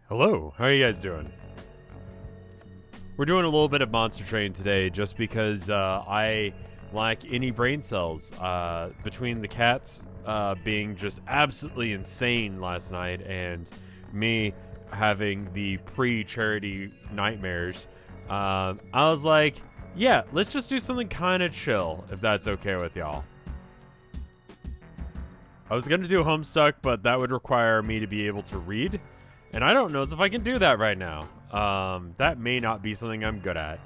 Hello, how are you guys doing? We're doing a little bit of Monster Train today just because I lack any brain cells. Between the cats being just absolutely insane last night and me having the pre-charity nightmares, I was like, yeah, let's just do something kind of chill, if that's okay with y'all. I was going to do Homestuck, but that would require me to be able to read. And I don't know if I can do that right now. That may not be something I'm good at.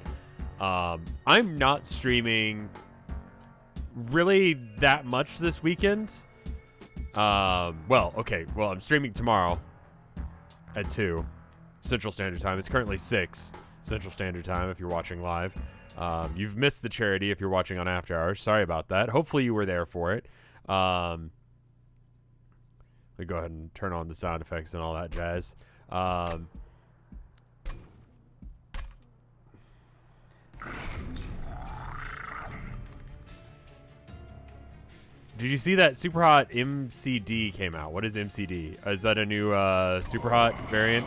I'm not streaming really that much this weekend. Well, I'm streaming tomorrow at 2 Central Standard Time. It's currently 6 Central Standard Time if you're watching live. You've missed the charity if you're watching on After Hours. Sorry about that. Hopefully you were there for it. We go ahead and turn on the sound effects and all that jazz. Did you see that Super Hot MCD came out? What is MCD? Is that a new Super Hot variant?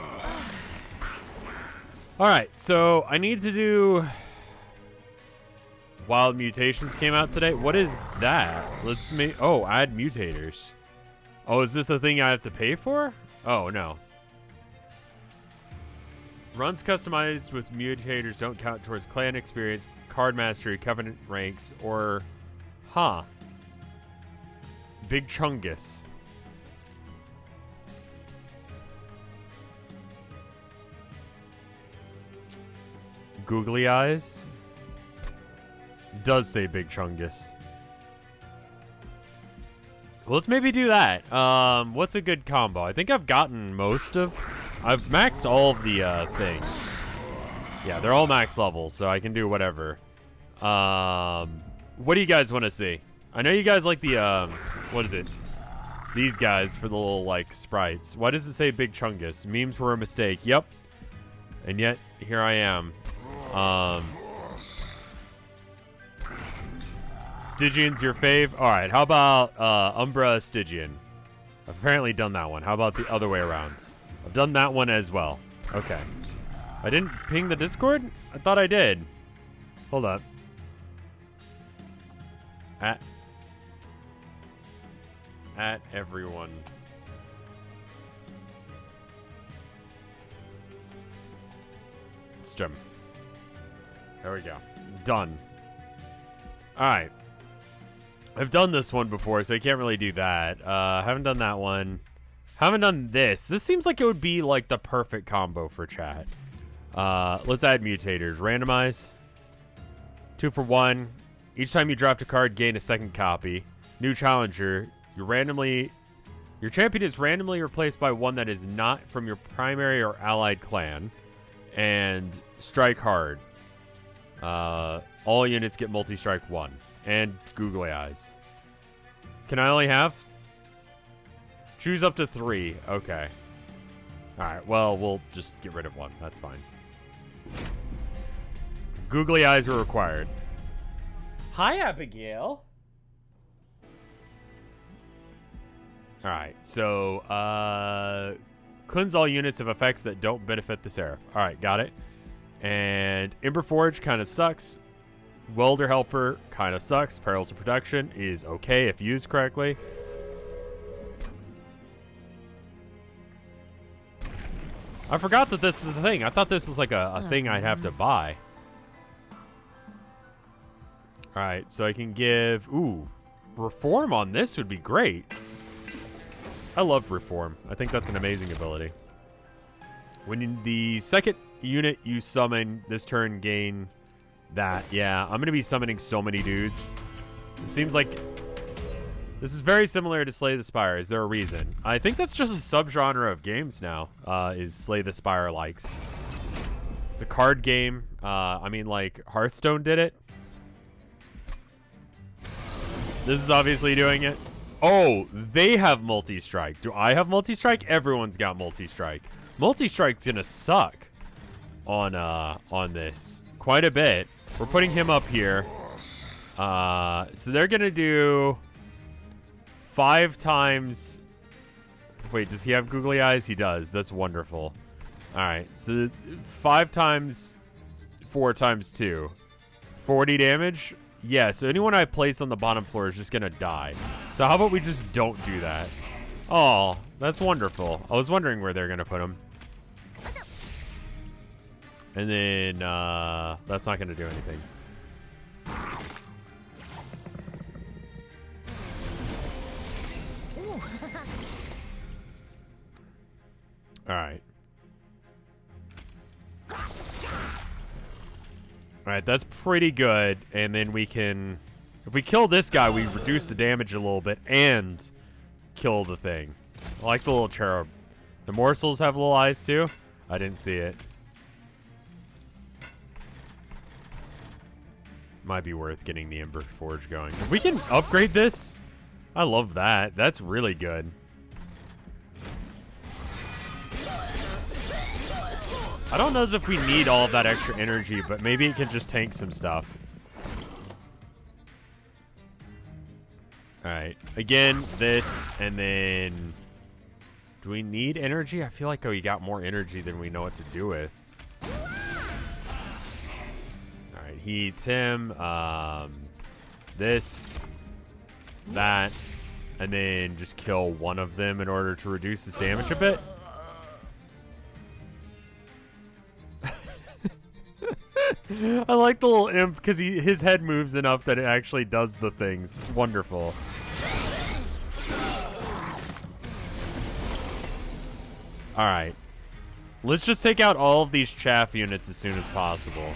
Alright, so I need to do... Wild Mutations came out today. What is that? Let's make... Oh, add mutators. Oh, is this a thing I have to pay for? Oh, no. Runs customized with mutators don't count towards clan experience, card mastery, covenant ranks, or... Huh. Big Chungus. Googly eyes. Does say Big Chungus. Well, let's maybe do that. What's a good combo? I think I've gotten most of... I've maxed all of the things. Yeah, they're all max levels, so I can do whatever. What do you guys want to see? I know you guys like the, what is it? These guys for the little, like, sprites. Why does it say Big Chungus? Memes were a mistake. Yep. And yet, here I am. Stygian's your fave? Alright, how about Umbra Stygian? I've apparently done that one. How about the other way around? I've done that one as well. Okay. I didn't ping the Discord? I thought I did. Hold up. At everyone. Stream. There we go. Done. Alright. I've done this one before, so I can't really do that. Haven't done that one. Haven't done this. This seems like it would be, like, the perfect combo for chat. Let's add mutators. Randomize. 2 for 1. Each time you draft a card, gain a second copy. New challenger. Your champion is randomly replaced by one that is not from your primary or allied clan. And strike hard. All units get multi-strike 1. And googly eyes. Can I only have? Choose up to 3. Okay. Alright, well, we'll just get rid of 1. That's fine. Googly eyes are required. Hi, Abigail. Alright, so, cleanse all units of effects that don't benefit the Seraph. Alright, got it. And Emberforge kind of sucks. Welder Helper kind of sucks. Perils of Production is okay if used correctly. I forgot that this was the thing. I thought this was like a thing I'd have to buy. Alright, so I can give... Ooh, Reform on this would be great. I love Reform. I think that's an amazing ability. When the second unit you summon this turn gain... That, yeah, I'm going to be summoning so many dudes. It seems like this is very similar to Slay the Spire. Is there a reason? I think that's just a subgenre of games now, is Slay the Spire likes. It's a card game. I mean, like, Hearthstone did it. This is obviously doing it. Oh, they have multi-strike. Do I have multi-strike? Everyone's got multi-strike. Multi-strike's going to suck on this quite a bit. We're putting him up here. So they're going to do 5 times... Wait, does he have googly eyes? He does. That's wonderful. Alright, so 5 times 4 times 2. 40 damage? Yeah, so anyone I place on the bottom floor is just gonna die. So how about we just don't do that? Oh, that's wonderful. I was wondering where they're gonna put him. And then, that's not gonna do anything. Alright. Alright, that's pretty good. And then we can... If we kill this guy, we reduce the damage a little bit and kill the thing. I like the little cherub. The morsels have little eyes too? I didn't see it. Might be worth getting the Ember Forge going. If we can upgrade this, I love that. That's really good. I don't know as if we need all of that extra energy, but maybe it can just tank some stuff. Alright. Again, this, and then... Do we need energy? I feel like we got more energy than we know what to do with. Alright, he eats him. This. That. And then just kill one of them in order to reduce his damage a bit. I like the little imp because his head moves enough that it actually does the things. It's wonderful. Alright. Let's just take out all of these chaff units as soon as possible.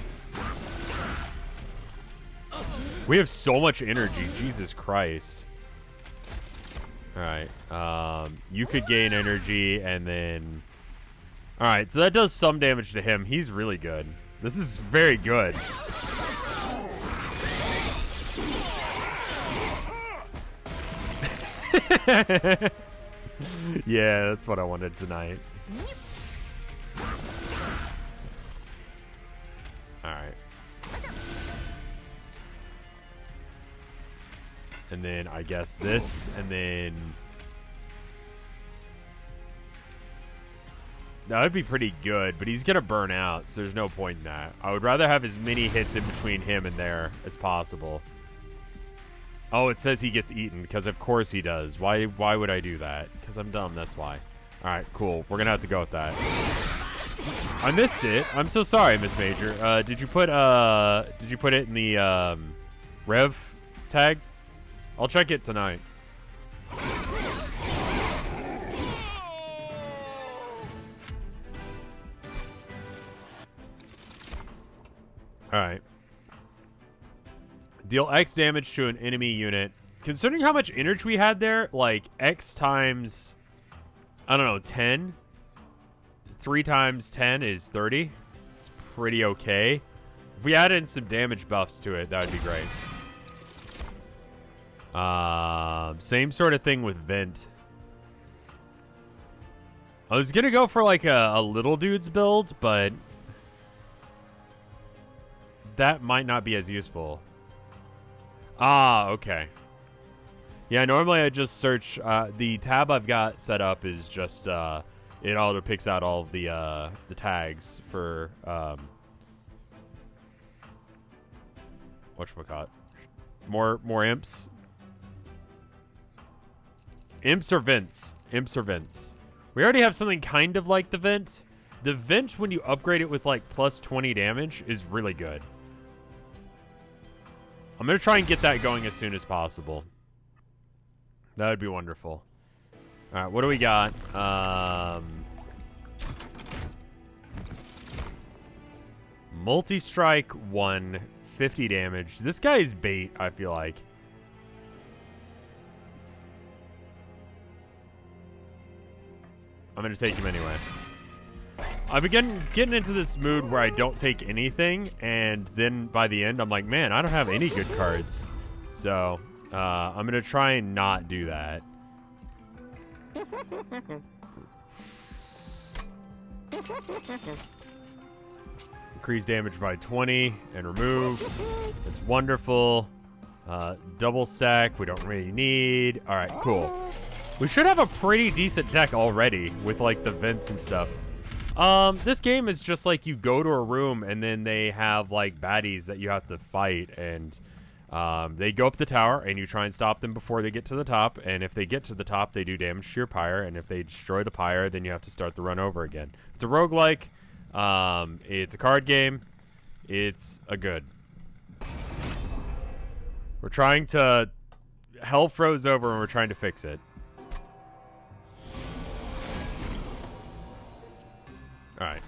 We have so much energy. Jesus Christ. Alright. You could gain energy and then... Alright, so that does some damage to him. He's really good. This is very good. Yeah, that's what I wanted tonight. Alright. And then I guess this, and then... That would be pretty good, but he's going to burn out, so there's no point in that. I would rather have as many hits in between him and there as possible. Oh, it says he gets eaten, because of course he does. Why would I do that? Because I'm dumb, that's why. Alright, cool. We're going to have to go with that. I missed it. I'm so sorry, Miss Major. Did you put it in the Rev tag? I'll check it tonight. Alright. Deal X damage to an enemy unit. Considering how much energy we had there, like X times, I don't know, 10? 3 times 10 is 30. It's pretty okay. If we add in some damage buffs to it, that would be great. Same sort of thing with Vent. I was gonna go for like a little dude's build, but that might not be as useful. Ah, okay. Yeah, normally I just search, the tab I've got set up is just, it auto picks out all of the tags for, whatchamacallit? More imps? Imps or vents? Imps or vents? We already have something kind of like the vent. The vent, when you upgrade it with like plus 20 damage, is really good. I'm going to try and get that going as soon as possible. That would be wonderful. Alright, what do we got? Multi-strike 1, 50 damage. This guy is bait, I feel like. I'm going to take him anyway. I've been getting into this mood where I don't take anything, and then by the end, I'm like, man, I don't have any good cards. So, I'm going to try and not do that. Increase damage by 20 and remove. It's wonderful. Double stack, we don't really need. All right, cool. We should have a pretty decent deck already with like the vents and stuff. This game is just like you go to a room and then they have like baddies that you have to fight, and they go up the tower and you try and stop them before they get to the top, and if they get to the top they do damage to your pyre, and if they destroy the pyre then you have to start the run over again. It's a roguelike. It's a card game. It's a good. We're trying to... Hell froze over and we're trying to fix it. Alright.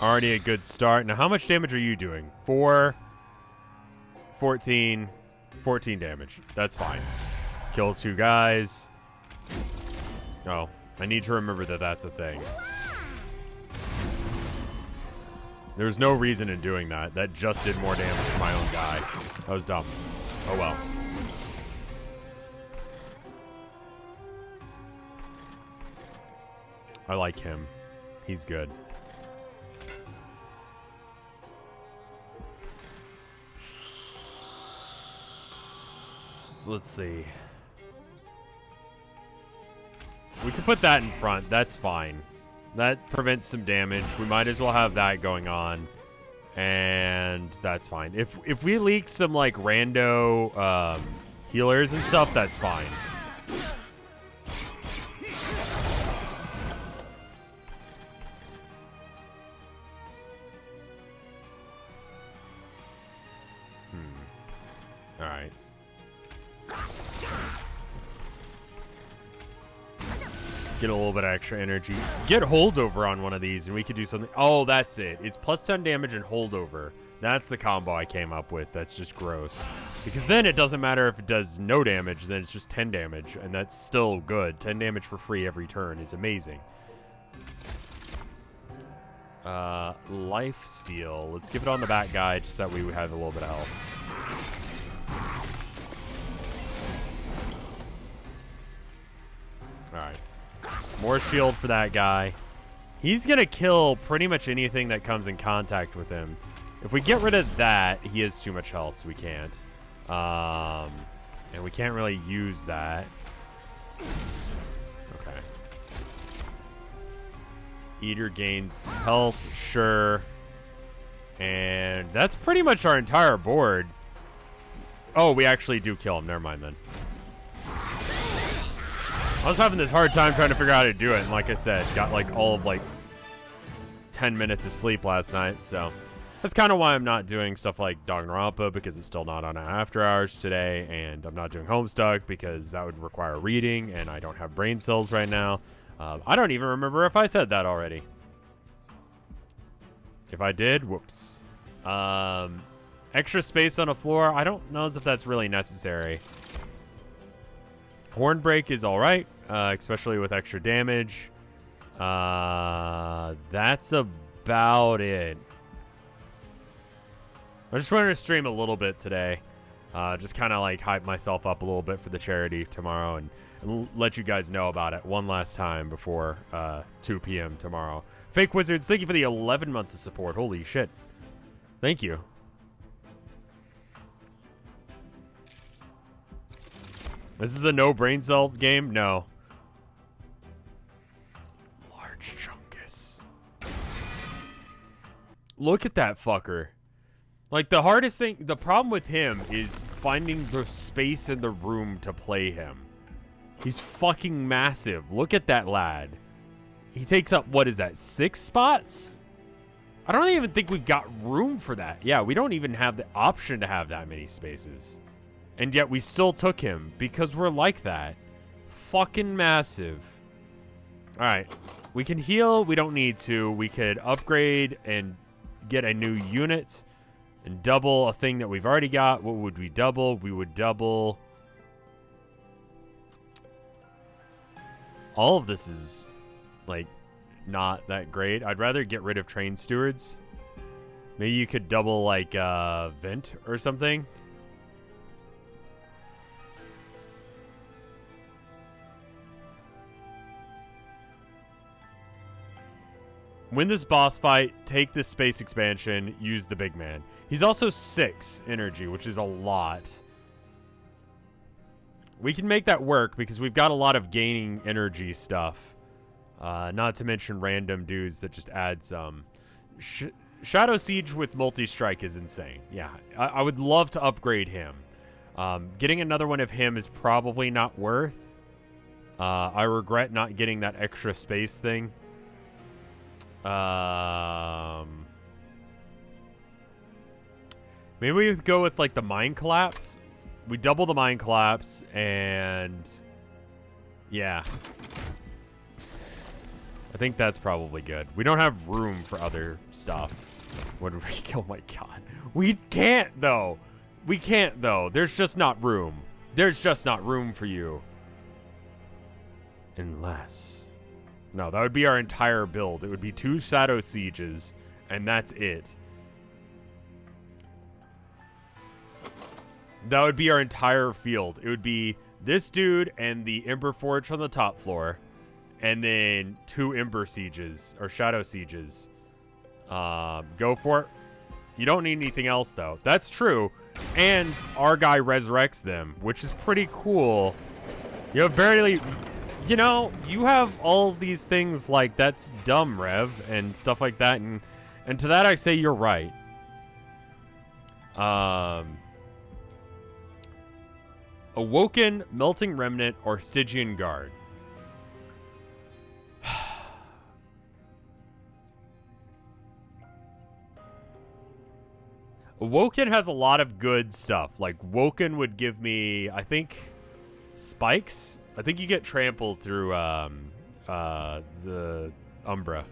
Already a good start. Now, how much damage are you doing? 4, 14 damage. That's fine. Kill 2 guys. Oh, I need to remember that that's a thing. There's no reason in doing that. That just did more damage to my own guy. That was dumb. Oh well. I like him. He's good. Let's see. We can put that in front. That's fine. That prevents some damage. We might as well have that going on. And that's fine. If we leak some like rando healers and stuff, that's fine. Alright. Get a little bit of extra energy. Get holdover on one of these and we could do something. Oh, that's it. It's plus 10 damage and holdover. That's the combo I came up with. That's just gross. Because then it doesn't matter if it does no damage, then it's just 10 damage. And that's still good. 10 damage for free every turn is amazing. Life steal. Let's give it on the back guy just that we have a little bit of health. Alright. More shield for that guy. He's going to kill pretty much anything that comes in contact with him. If we get rid of that, he has too much health, so we can't. And we can't really use that. Okay. Eater gains health, sure. And that's pretty much our entire board. Oh, we actually do kill him. Never mind then. I was having this hard time trying to figure out how to do it, and like I said, got like all of like 10 minutes of sleep last night, so that's kind of why I'm not doing stuff like Danganronpa, because it's still not on after hours today, and I'm not doing Homestuck because that would require reading, and I don't have brain cells right now. I don't even remember if I said that already. If I did, whoops. Extra space on a floor, I don't know as if that's really necessary. Horn break is alright, especially with extra damage. That's about it. I just wanted to stream a little bit today. Just kind of like hype myself up a little bit for the charity tomorrow and let you guys know about it one last time before 2 p.m. tomorrow. Fake Wizards, thank you for the 11 months of support. Holy shit. Thank you. This is a no brain cell game? No. Large Chungus. Look at that fucker. Like, the hardest thing, the problem with him is finding the space in the room to play him. He's fucking massive. Look at that lad. He takes up, what is that, 6 spots? I don't even think we've got room for that. Yeah, we don't even have the option to have that many spaces. And yet we still took him because we're like that. Fucking massive. Alright. We can heal. We don't need to. We could upgrade and get a new unit and double a thing that we've already got. What would we double? We would double... All of this is, like, not that great. I'd rather get rid of train stewards. Maybe you could double, like, vent or something. Win this boss fight, take this space expansion, use the big man. He's also 6 energy, which is a lot. We can make that work because we've got a lot of gaining energy stuff. Not to mention random dudes that just add some. Shadow Siege with multi-strike is insane. Yeah, I would love to upgrade him. Getting another one of him is probably not worth. I regret not getting that extra space thing. Maybe we go with like the mine collapse. We double the mine collapse and yeah. I think that's probably good. We don't have room for other stuff. When we oh my god. We can't though. We can't though. There's just not room. There's just not room for you. Unless. No, that would be our entire build. It would be 2 Shadow Sieges, and that's it. That would be our entire field. It would be this dude and the Ember Forge on the top floor, and then 2 Ember Sieges, or Shadow Sieges. Go for it. You don't need anything else, though. That's true. And our guy resurrects them, which is pretty cool. You have barely... You know, you have all of these things like, that's dumb, Rev, and stuff like that, and to that I say you're right. Awoken, Melting Remnant, or Stygian Guard. Awoken has a lot of good stuff. Like, Woken would give me, I think, spikes? I think you get trampled through the Umbra.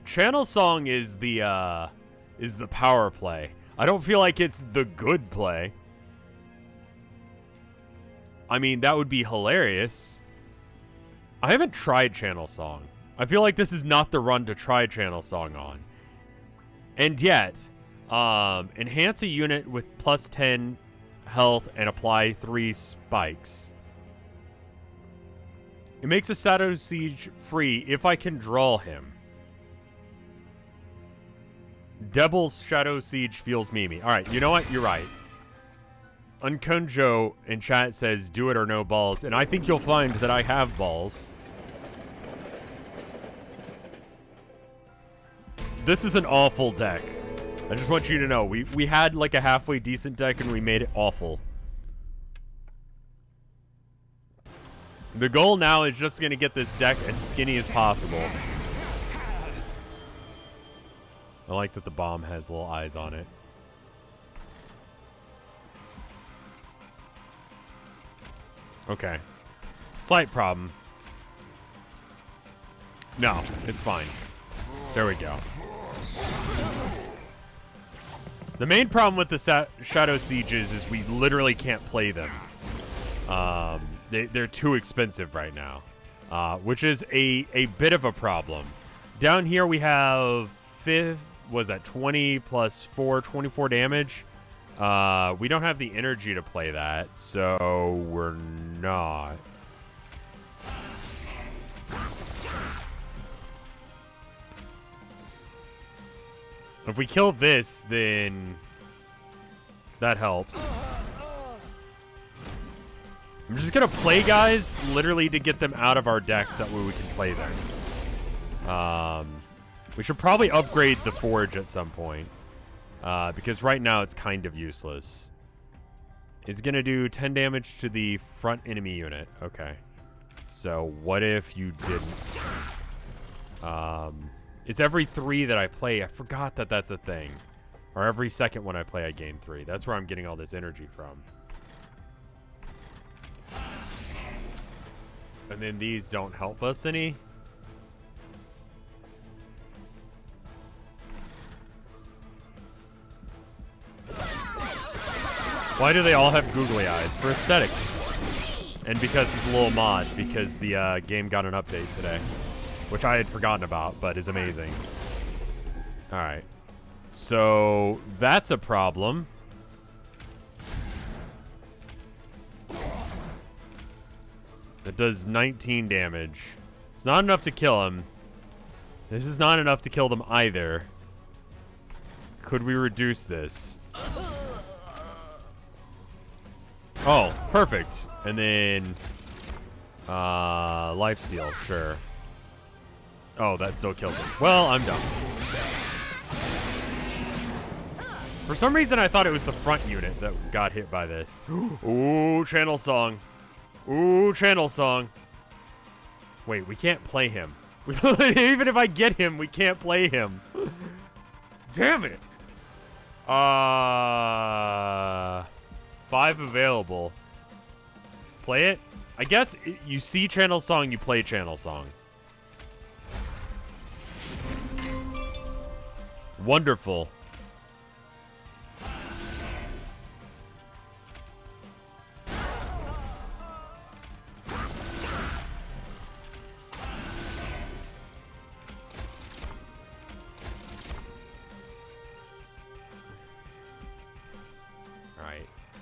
Channel Song is the power play. I don't feel like it's the good play. I mean, that would be hilarious. I haven't tried Channel Song. I feel like this is not the run to try Channel Song on. And yet, enhance a unit with plus 10 health and apply 3 spikes. It makes a Shadow Siege free if I can draw him. Devil's Shadow Siege feels memey. Alright, you know what? You're right. Unkunjo in chat says, do it or no balls. And I think you'll find that I have balls. This is an awful deck. I just want you to know. We had like a halfway decent deck and we made it awful. The goal now is just going to get this deck as skinny as possible. I like that the bomb has little eyes on it. Okay. Slight problem. No, it's fine. There we go. The main problem with the Shadow Sieges is we literally can't play them. They're too expensive right now, which is a bit of a problem. Down here we have 20 plus 4, 24 damage. We don't have the energy to play that, so we're not. If we kill this, then that helps. I'm just gonna play guys literally to get them out of our decks. That way we can play them. We should probably upgrade the Forge at some point. Because right now it's kind of useless. It's gonna do 10 damage to the front enemy unit. Okay. So what if you didn't? It's every 3 that I play. I forgot that that's a thing. Or every second when I play, I gain 3. That's where I'm getting all this energy from. And then these don't help us any. Why do they all have googly eyes? For aesthetic. And because it's a little mod. Because the game got an update today. Which I had forgotten about, but is amazing. Alright. So, that's a problem. That does 19 damage. It's not enough to kill him. This is not enough to kill them either. Could we reduce this? Oh, perfect. And then lifesteal, sure. Oh, that still kills him. Well, I'm done. For some reason, I thought it was the front unit that got hit by this. Ooh, channel song. Ooh, channel song. Wait, we can't play him. Even if I get him, we can't play him. Damn it. 5 available. Play it? I guess you see channel song, you play channel song. Wonderful.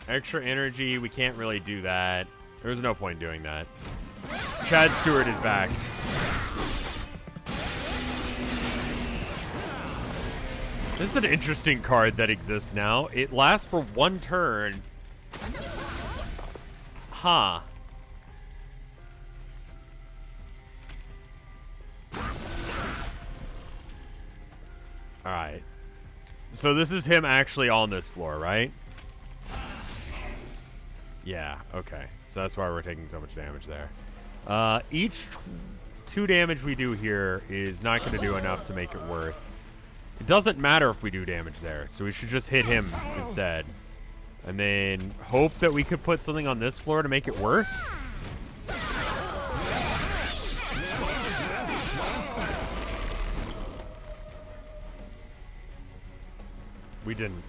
Extra energy, we can't really do that. There's no point in doing that. Chad Stewart is back. This is an interesting card that exists now. It lasts for 1 turn. Huh. Alright. So this is him actually on this floor, right? Yeah, okay. So that's why we're taking so much damage there. Each 2 damage we do here is not going to do enough to make it worth. It doesn't matter if we do damage there, so we should just hit him instead. And then hope that we could put something on this floor to make it worth. We didn't.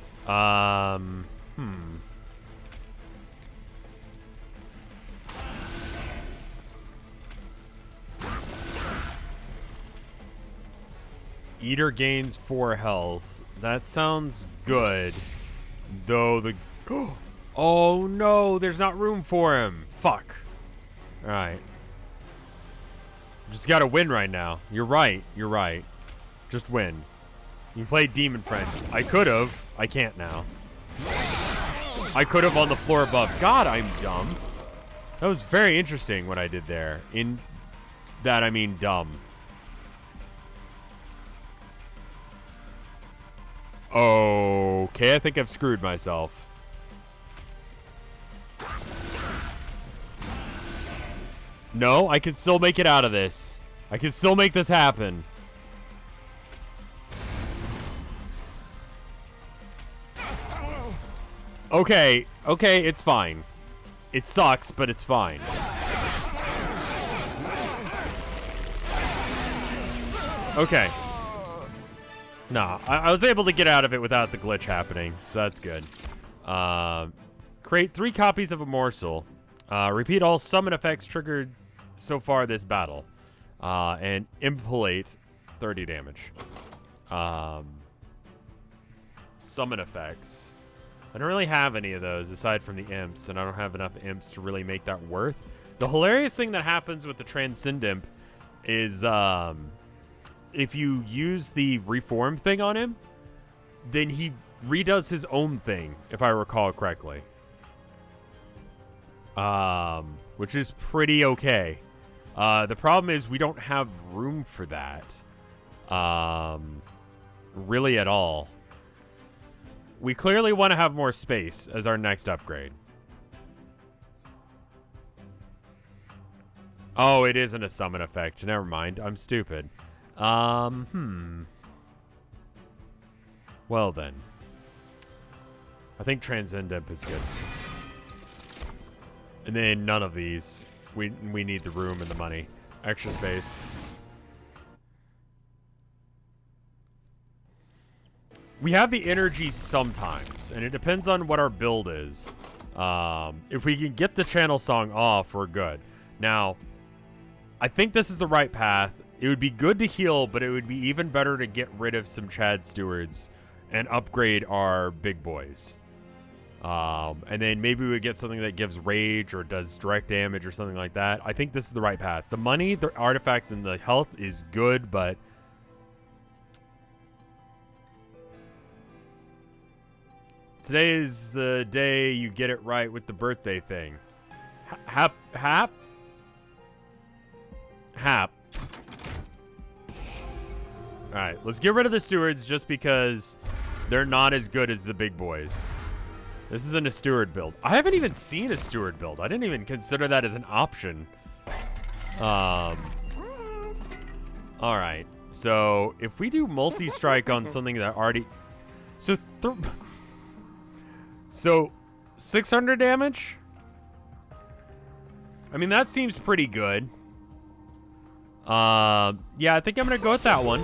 Eater gains 4 health. That sounds good. Though the... Oh no, there's not room for him. Fuck. Alright. Just gotta win right now. You're right. You're right. Just win. You can play Demon Friend. I could've. I can't now. I could've on the floor above. God, I'm dumb. That was very interesting what I did there. In that, I mean dumb. Okay, I think I've screwed myself. No, I can still make it out of this. I can still make this happen. Okay, it's fine. It sucks, but it's fine. Okay. No, I was able to get out of it without the glitch happening, so that's good. Create 3 copies of a morsel. Repeat all summon effects triggered so far this battle. And impalate 30 damage. Summon effects. I don't really have any of those aside from the imps, and I don't have enough imps to really make that worth. The hilarious thing that happens with the Transcend Imp is... if you use the reform thing on him, then he redoes his own thing, if I recall correctly. Which is pretty okay. The problem is we don't have room for that. Really at all. We clearly want to have more space as our next upgrade. Oh, it isn't a summon effect. Never mind. I'm stupid. Well then. I think Transcend Imp is good. And then none of these. We need the room and the money. Extra space. We have the energy sometimes, and it depends on what our build is. If we can get the channel song off, we're good. Now, I think this is the right path. It would be good to heal, but it would be even better to get rid of some Chad Stewards and upgrade our big boys. And then maybe we would get something that gives rage or does direct damage or something like that. I think this is the right path. The money, the artifact, and the health is good, but... Today is the day you get it right with the birthday thing. Hap. Alright, let's get rid of the stewards just because they're not as good as the big boys. This isn't a steward build. I haven't even seen a steward build. I didn't even consider that as an option. Alright, so if we do multi-strike on something that already... So 600 damage? I mean, that seems pretty good. Yeah, I think I'm gonna go with that one.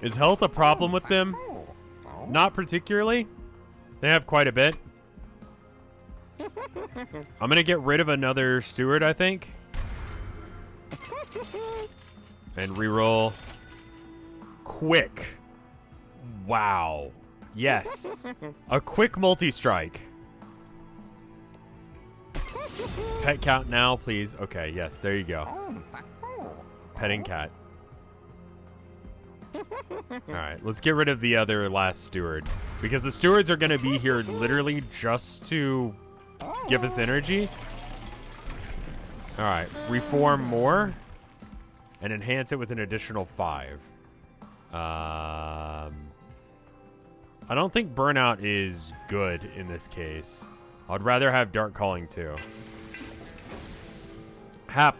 Is health a problem with them? Not particularly. They have quite a bit. I'm gonna get rid of another steward, I think. And reroll. Quick. Wow. Yes. A quick multi-strike. Pet count now, please. Okay, yes, there you go. Petting cat. Alright, let's get rid of the other last steward. Because the stewards are going to be here literally just to give us energy. Alright, reform more. And enhance it with an additional 5. I don't think burnout is good in this case. I'd rather have dark calling too. Hap.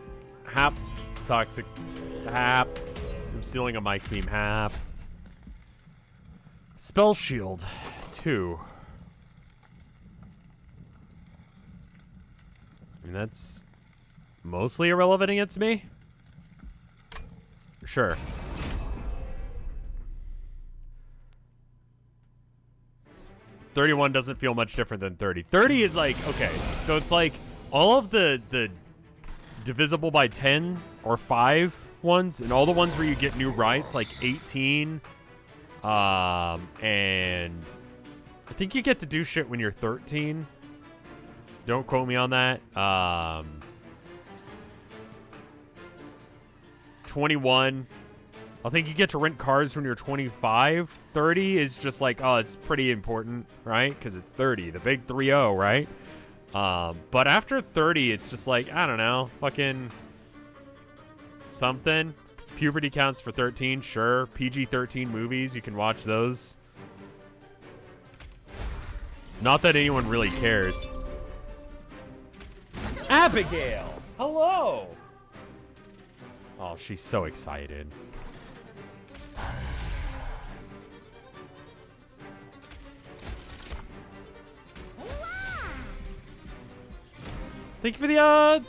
Toxic. Hap. I'm stealing a mic beam. Hap. Spell shield 2. I mean, that's mostly irrelevant against me. Sure. $31 doesn't feel much different than 30. 30 is like, okay, so it's like all of the divisible by 10 or 5 ones, and all the ones where you get new rights, like 18, and I think you get to do shit when you're 13. Don't quote me on that. 21. I think you get to rent cars when you're 25. 30 is just like, oh, it's pretty important, right? Because it's 30, the big 3-0, right? But after 30, it's just like, I don't know, fucking something. Puberty counts for 13, sure. PG-13 movies, you can watch those. Not that anyone really cares. Abigail! Hello! Oh, she's so excited. Thank you for the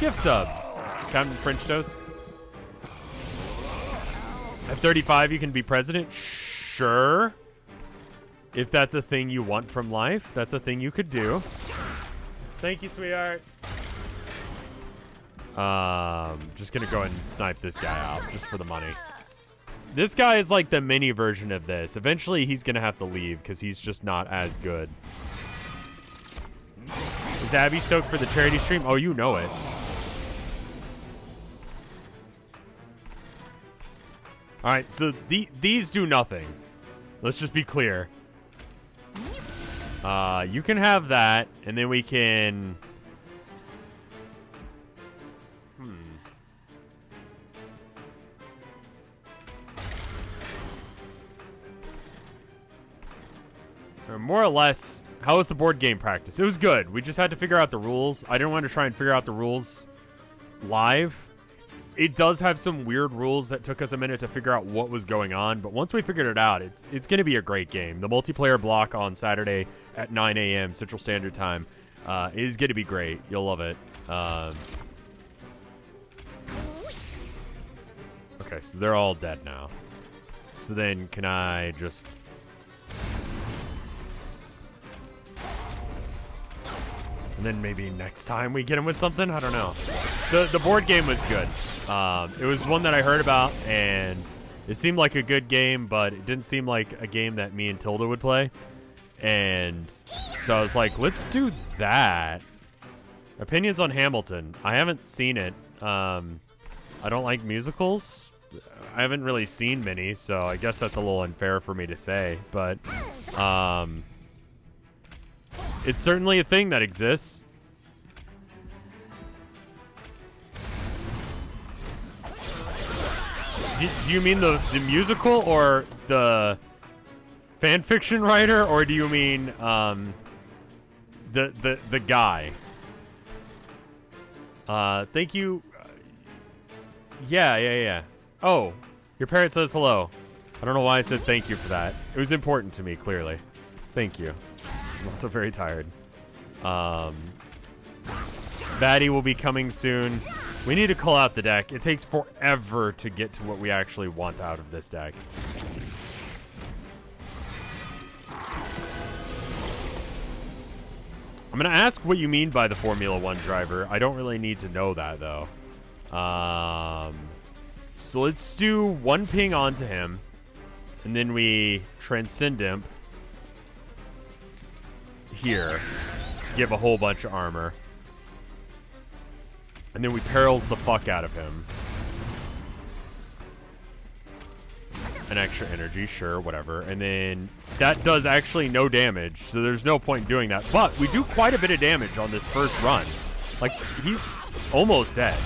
gift sub. Captain French Toast. At 35, you can be president? Sure. If that's a thing you want from life, that's a thing you could do. Thank you, sweetheart. Just gonna go ahead and snipe this guy out just for the money. This guy is like the mini version of this. Eventually, he's gonna have to leave because he's just not as good. Is Abby stoked for the charity stream? Oh, you know it. All right, so these do nothing. Let's just be clear. You can have that, and then we can... More or less, how was the board game practice? It was good. We just had to figure out the rules. I didn't want to try and figure out the rules live. It does have some weird rules that took us a minute to figure out what was going on, but once we figured it out, it's going to be a great game. The multiplayer block on Saturday at 9 a.m. Central Standard Time is going to be great. You'll love it. Okay, so they're all dead now. So then can I just... And then maybe next time we get him with something? I don't know. The board game was good. It was one that I heard about, and it seemed like a good game, but it didn't seem like a game that me and Tilda would play. And so I was like, let's do that. Opinions on Hamilton. I haven't seen it. I don't like musicals. I haven't really seen many, so I guess that's a little unfair for me to say. But it's certainly a thing that exists. Do you mean the musical or the fan fiction writer, or do you mean the guy? Thank you. Yeah. Oh, your parrot says hello. I don't know why I said thank you for that. It was important to me, clearly. Thank you. I'm also very tired. Batty will be coming soon. We need to call out the deck. It takes forever to get to what we actually want out of this deck. I'm going to ask what you mean by the Formula 1 driver. I don't really need to know that, though. So let's do one ping onto him. And then we transcend him here to give a whole bunch of armor. And then we perils the fuck out of him. An extra energy, sure, whatever. And then that does actually no damage, so there's no point in doing that. But we do quite a bit of damage on this first run. Like, he's almost dead.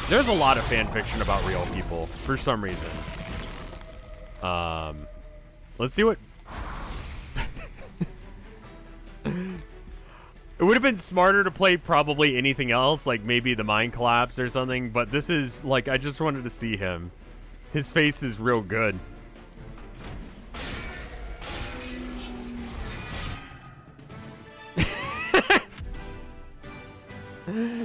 There's a lot of fan fiction about real people, for some reason. Let's see what... It would have been smarter to play probably anything else, like maybe the Mind Collapse or something, but this is, like, I just wanted to see him. His face is real good.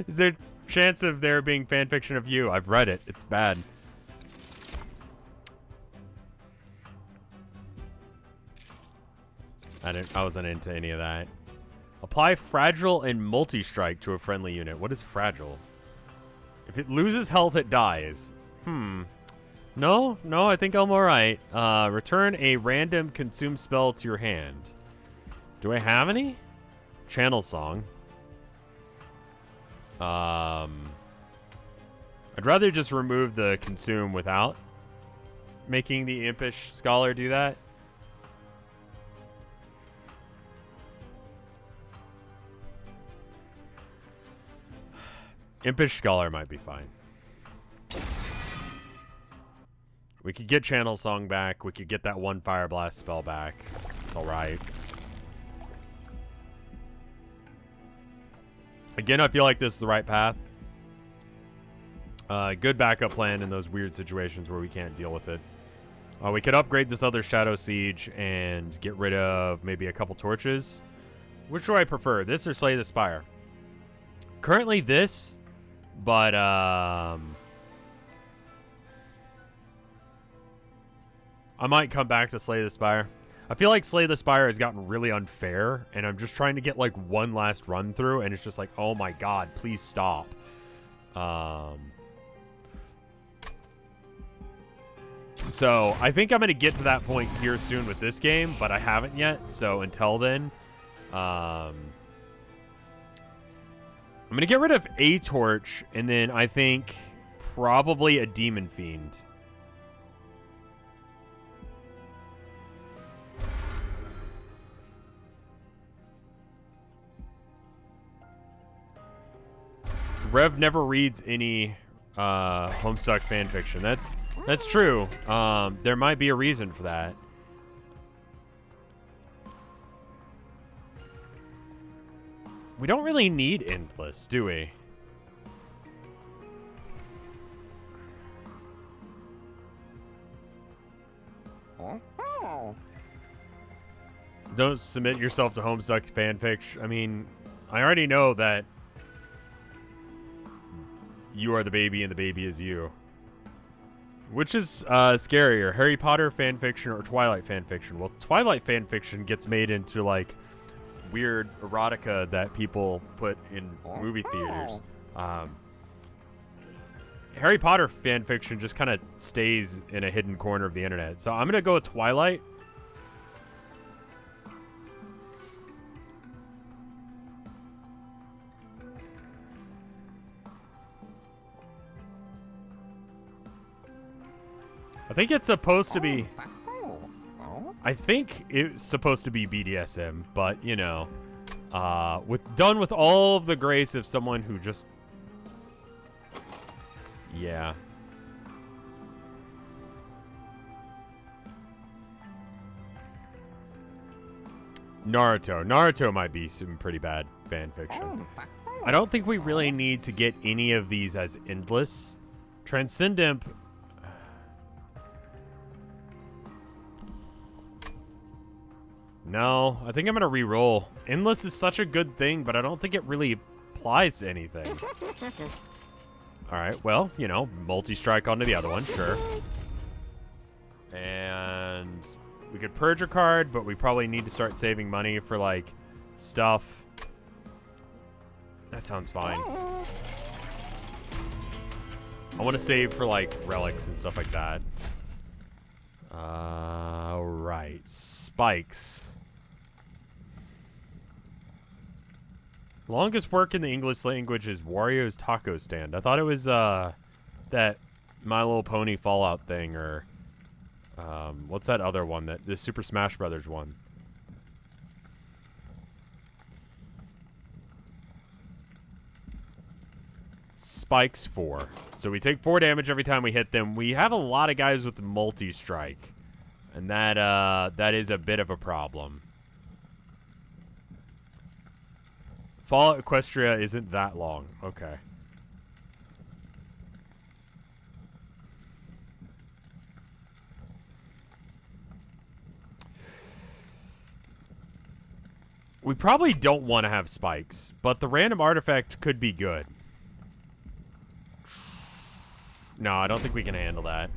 Is there a chance of there being fanfiction of you? I've read it. It's bad. I wasn't into any of that. Apply Fragile and Multi-Strike to a friendly unit. What is Fragile? If it loses health, it dies. No, I think I'm alright. Return a random consume spell to your hand. Do I have any? Channel Song. I'd rather just remove the consume without making the Impish Scholar do that. Impish Scholar might be fine. We could get Channel Song back. We could get that one Fire Blast spell back. It's alright. Again, I feel like this is the right path. Good backup plan in those weird situations where we can't deal with it. We could upgrade this other Shadow Siege and get rid of maybe a couple torches. Which do I prefer? This or Slay the Spire? Currently this, but I might come back to Slay the Spire. I feel like Slay the Spire has gotten really unfair, and I'm just trying to get like one last run through, and it's just like, oh my god, please stop. So I think I'm going to get to that point here soon with this game, but I haven't yet. So until then, I'm going to get rid of a torch, and then I think probably a Demon Fiend. Rev never reads any Homestuck fanfiction. That's true. There might be a reason for that. We don't really need Endless, do we? Don't submit yourself to Homestuck's fanfic. I mean, I already know that you are the baby and the baby is you. Which is scarier, Harry Potter fanfiction or Twilight fanfiction? Well, Twilight fanfiction gets made into like weird erotica that people put in movie theaters. Harry Potter fanfiction just kind of stays in a hidden corner of the internet. So I'm going to go with Twilight. I think it's supposed to be... I think it's supposed to be BDSM, but, you know, done with all of the grace of someone who just... Yeah. Naruto. Naruto might be some pretty bad fan fiction. I don't think we really need to get any of these as endless. Transcendent... No, I think I'm going to re-roll. Endless is such a good thing, but I don't think it really applies to anything. Alright, well, you know, multi-strike onto the other one, sure. And we could purge a card, but we probably need to start saving money for, like, stuff. That sounds fine. I want to save for, like, relics and stuff like that. Right. Spikes. Longest work in the English language is Wario's Taco Stand. I thought it was, that My Little Pony Fallout thing, or, what's that other one, the Super Smash Brothers one? Spikes 4. So we take 4 damage every time we hit them. We have a lot of guys with multi-strike, and that is a bit of a problem. Fallout Equestria isn't that long. Okay. We probably don't want to have spikes, but the random artifact could be good. No, I don't think we can handle that.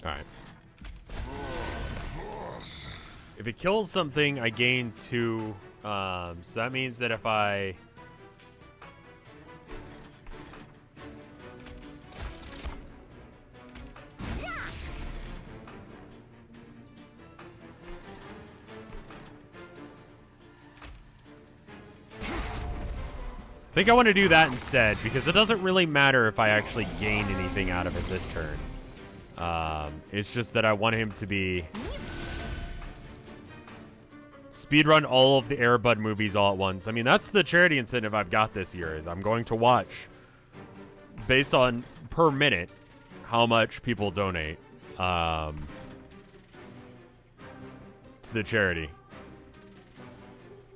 Alright. If it kills something, I gain 2. So that means that if I... I think I want to do that instead, because it doesn't really matter if I actually gain anything out of it this turn. It's just that I want him to be... Speedrun all of the Air Bud movies all at once. I mean, that's the charity incentive I've got this year, is I'm going to watch, based on per minute, how much people donate to the charity.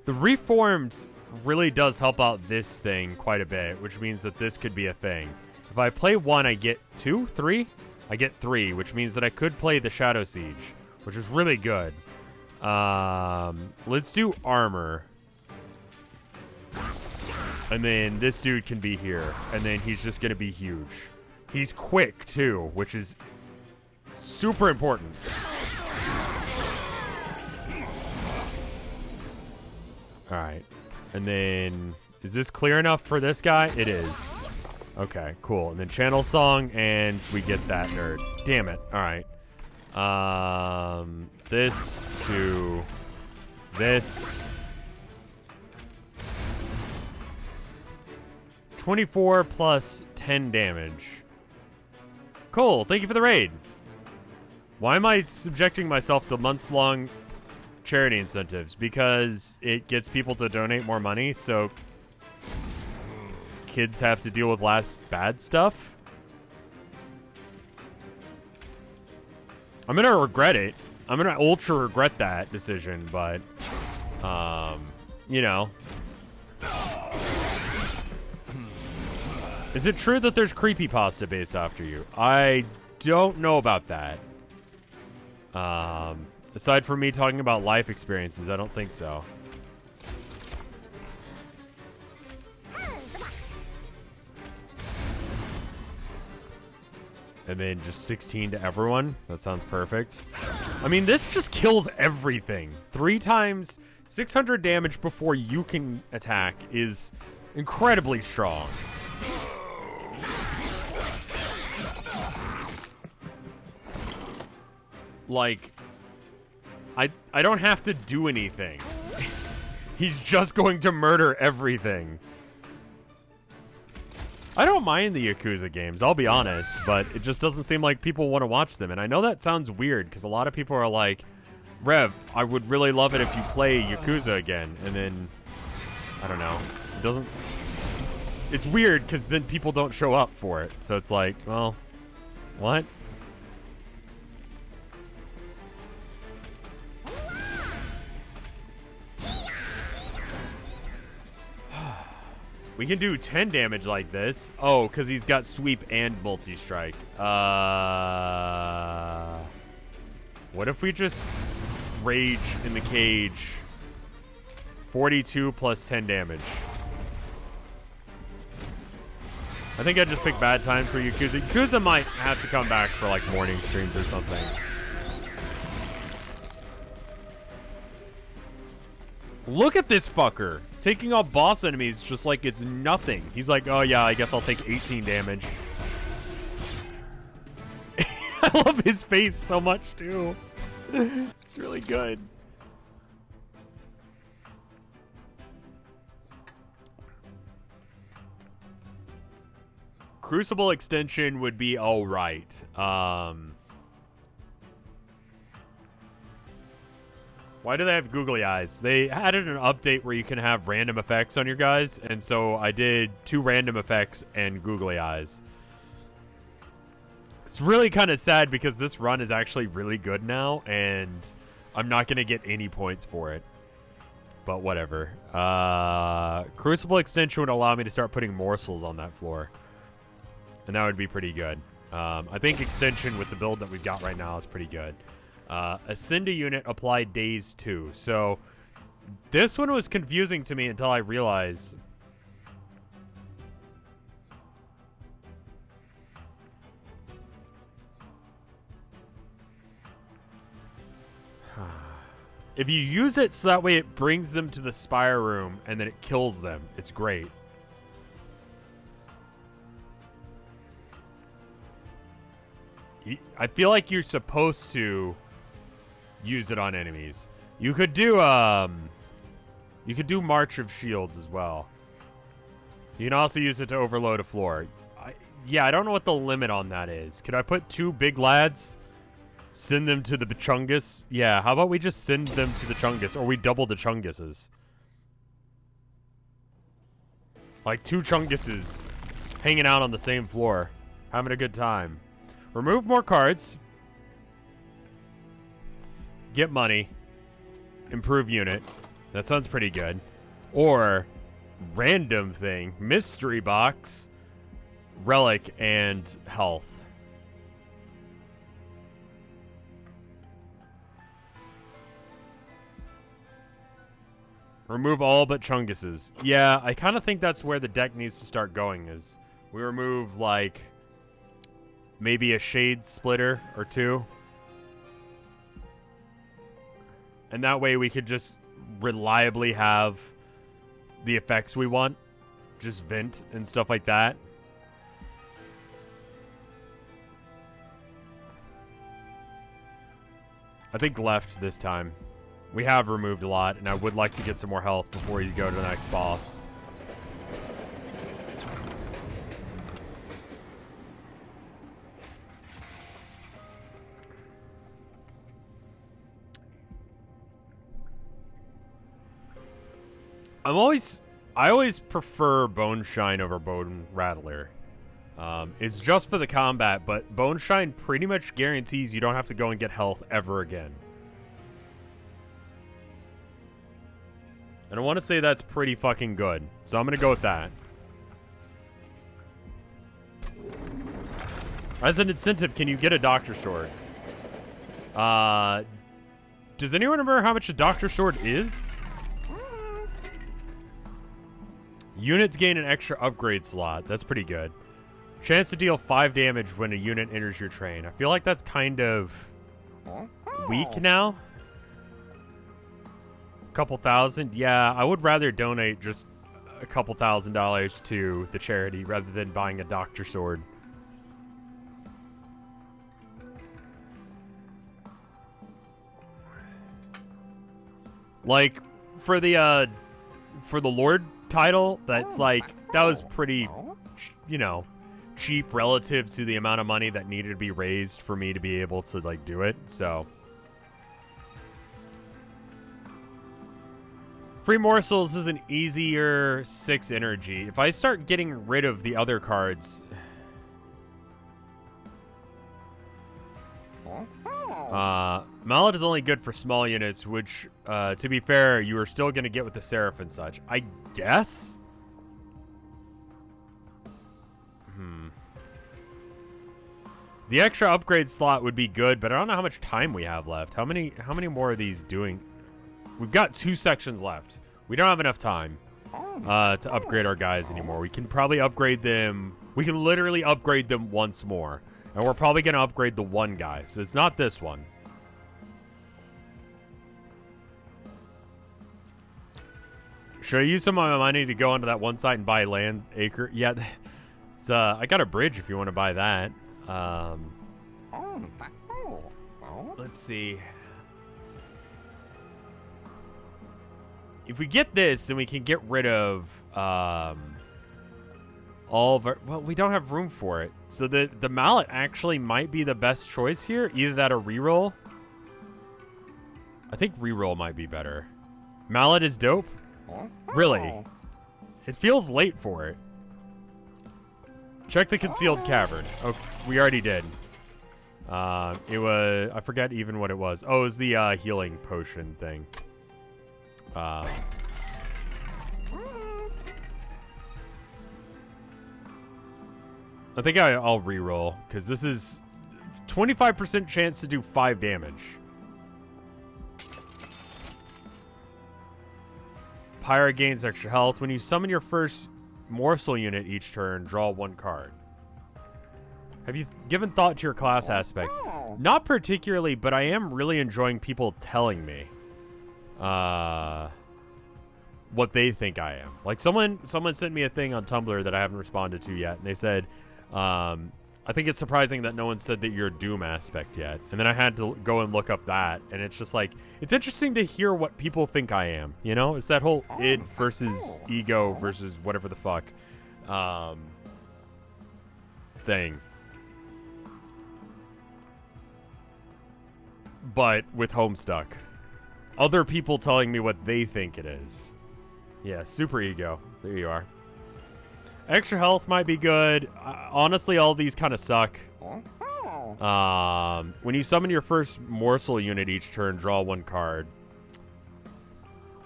The Reformed really does help out this thing quite a bit, which means that this could be a thing. If I play 1, I get 2, 3? I get 3, which means that I could play the Shadow Siege, which is really good. Let's do armor. And then this dude can be here. And then he's just gonna be huge. He's quick, too, which is super important. Alright. And then, is this clear enough for this guy? It is. Okay, cool. And then channel song, and we get that nerd. Damn it. Alright. This to this. 24 plus 10 damage. Cool, thank you for the raid. Why am I subjecting myself to months-long charity incentives? Because it gets people to donate more money, so kids have to deal with less bad stuff? I'm gonna regret it. I'm gonna ultra regret that decision, but, you know. Is it true that there's creepypasta based after you? I don't know about that. Aside from me talking about life experiences, I don't think so. And then just 16 to everyone. That sounds perfect. I mean, this just kills everything. 3 times 600 damage before you can attack is incredibly strong. Like, I don't have to do anything. He's just going to murder everything. I don't mind the Yakuza games, I'll be honest, but it just doesn't seem like people want to watch them. And I know that sounds weird, because a lot of people are like, Rev, I would really love it if you play Yakuza again. And then, I don't know, it doesn't... It's weird, because then people don't show up for it. So it's like, well, what? We can do 10 damage like this. Oh, because he's got sweep and multi-strike. What if we just rage in the cage? 42 plus 10 damage. I think I just picked bad time for Yakuza. Yakuza might have to come back for like morning streams or something. Look at this fucker. Taking out boss enemies just like it's nothing. He's like, oh yeah, I guess I'll take 18 damage. I love his face so much too. It's really good. Crucible extension would be alright. Why do they have googly eyes? They added an update where you can have random effects on your guys, and so I did 2 random effects and googly eyes. It's really kind of sad because this run is actually really good now, and I'm not going to get any points for it. But whatever. Crucible extension would allow me to start putting morsels on that floor. And that would be pretty good. I think extension with the build that we've got right now is pretty good. Ascend a unit, apply daze 2. So this one was confusing to me until I realized if you use it so that way it brings them to the spire room and then it kills them, it's great. I feel like you're supposed to use it on enemies. You could do March of Shields as well. You can also use it to overload a floor. Yeah, I don't know what the limit on that is. Could I put 2 big lads? Send them to the Chungus? Yeah, how about we just send them to the Chungus, or we double the Chunguses? Like 2 Chunguses hanging out on the same floor, having a good time. Remove more cards. Get money. Improve unit. That sounds pretty good. Or random thing. Mystery box. Relic and health. Remove all but Chunguses. Yeah, I kind of think that's where the deck needs to start going, is we remove like maybe a shade splitter or 2. And that way we could just reliably have the effects we want. Just vent and stuff like that. I think left this time. We have removed a lot, and I would like to get some more health before you go to the next boss. I always prefer Bone Shine over Bone Rattler. It's just for the combat, but Bone Shine pretty much guarantees you don't have to go and get health ever again. And I want to say that's pretty fucking good. So I'm going to go with that. As an incentive, can you get a Doctor Sword? Does anyone remember how much a Doctor Sword is? Units gain an extra upgrade slot. That's pretty good. Chance to deal 5 damage when a unit enters your train. I feel like that's kind of weak now. Couple thousand. Yeah, I would rather donate just a couple $1,000s to the charity rather than buying a Doctor Sword. Like for the Lord title, that's like, that was pretty you know, cheap relative to the amount of money that needed to be raised for me to be able to, like, do it. So, free morsels is an easier 6 energy. If I start getting rid of the other cards, Mallet is only good for small units, which, to be fair, you are still going to get with the Seraph and such. I guess? The extra upgrade slot would be good, but I don't know how much time we have left. How many more are these doing? We've got 2 sections left. We don't have enough time to upgrade our guys anymore. We can probably upgrade them. We can literally upgrade them once more. And we're probably going to upgrade the one guy. So it's not this one. Should I use some of my money to go onto that one site and buy land acre? Yeah, it's, I got a bridge if you want to buy that. Let's see. If we get this, then we can get rid of all of our... Well, we don't have room for it. So the mallet actually might be the best choice here. Either that or reroll. I think reroll might be better. Mallet is dope. Really? It feels late for it. Check the concealed cavern. Oh, we already did. It was... I forget even what it was. Oh, it was the healing potion thing. I think I'll reroll, because this is 25% chance to do 5 damage. Pyra gains extra health. When you summon your first morsel unit each turn, draw 1 card. Have you given thought to your class aspect? Not particularly, but I am really enjoying people telling me what they think I am. Like someone sent me a thing on Tumblr that I haven't responded to yet, and they said, I think it's surprising that no one said that you're a Doom aspect yet. And then I had to go and look up that, and it's just like, it's interesting to hear what people think I am, you know? It's that whole id versus ego versus whatever the fuck thing. But with Homestuck. Other people telling me what they think it is. Yeah, super ego. There you are. Extra health might be good. Honestly, all these kind of suck. When you summon your first morsel unit each turn, draw 1 card.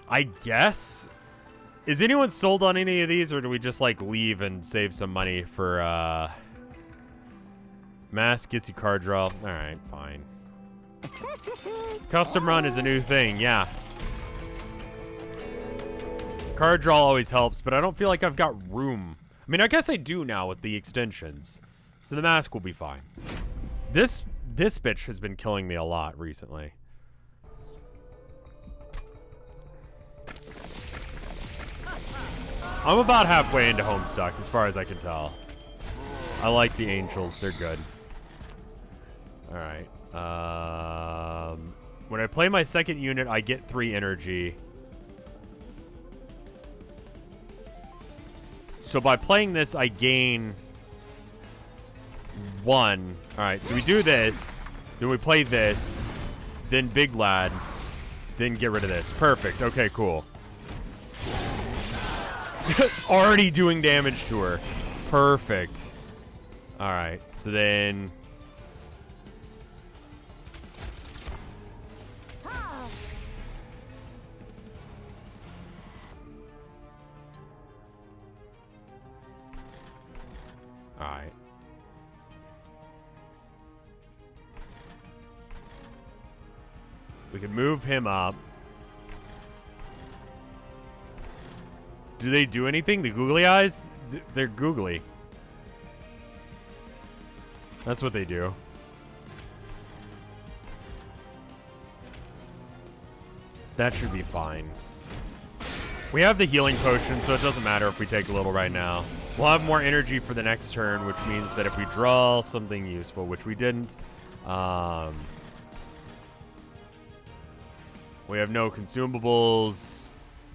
I guess. Is anyone sold on any of these, or do we just like leave and save some money for mask gets you card draw? All right, fine. Custom run is a new thing, yeah. Card draw always helps, but I don't feel like I've got room. I mean, I guess I do now with the extensions. So the mask will be fine. This bitch has been killing me a lot recently. I'm about halfway into Homestuck, as far as I can tell. I like the angels. They're good. Alright. When I play my second unit, I get 3 energy. So by playing this, I gain 1. Alright, so we do this. Then we play this. Then Big Lad. Then get rid of this. Perfect. Okay, cool. Already doing damage to her. Perfect. Alright, so then... Alright. We can move him up. Do they do anything? The googly eyes? They're googly. That's what they do. That should be fine. We have the healing potion, so it doesn't matter if we take a little right now. We'll have more energy for the next turn, which means that if we draw something useful, which we didn't, we have no consumables.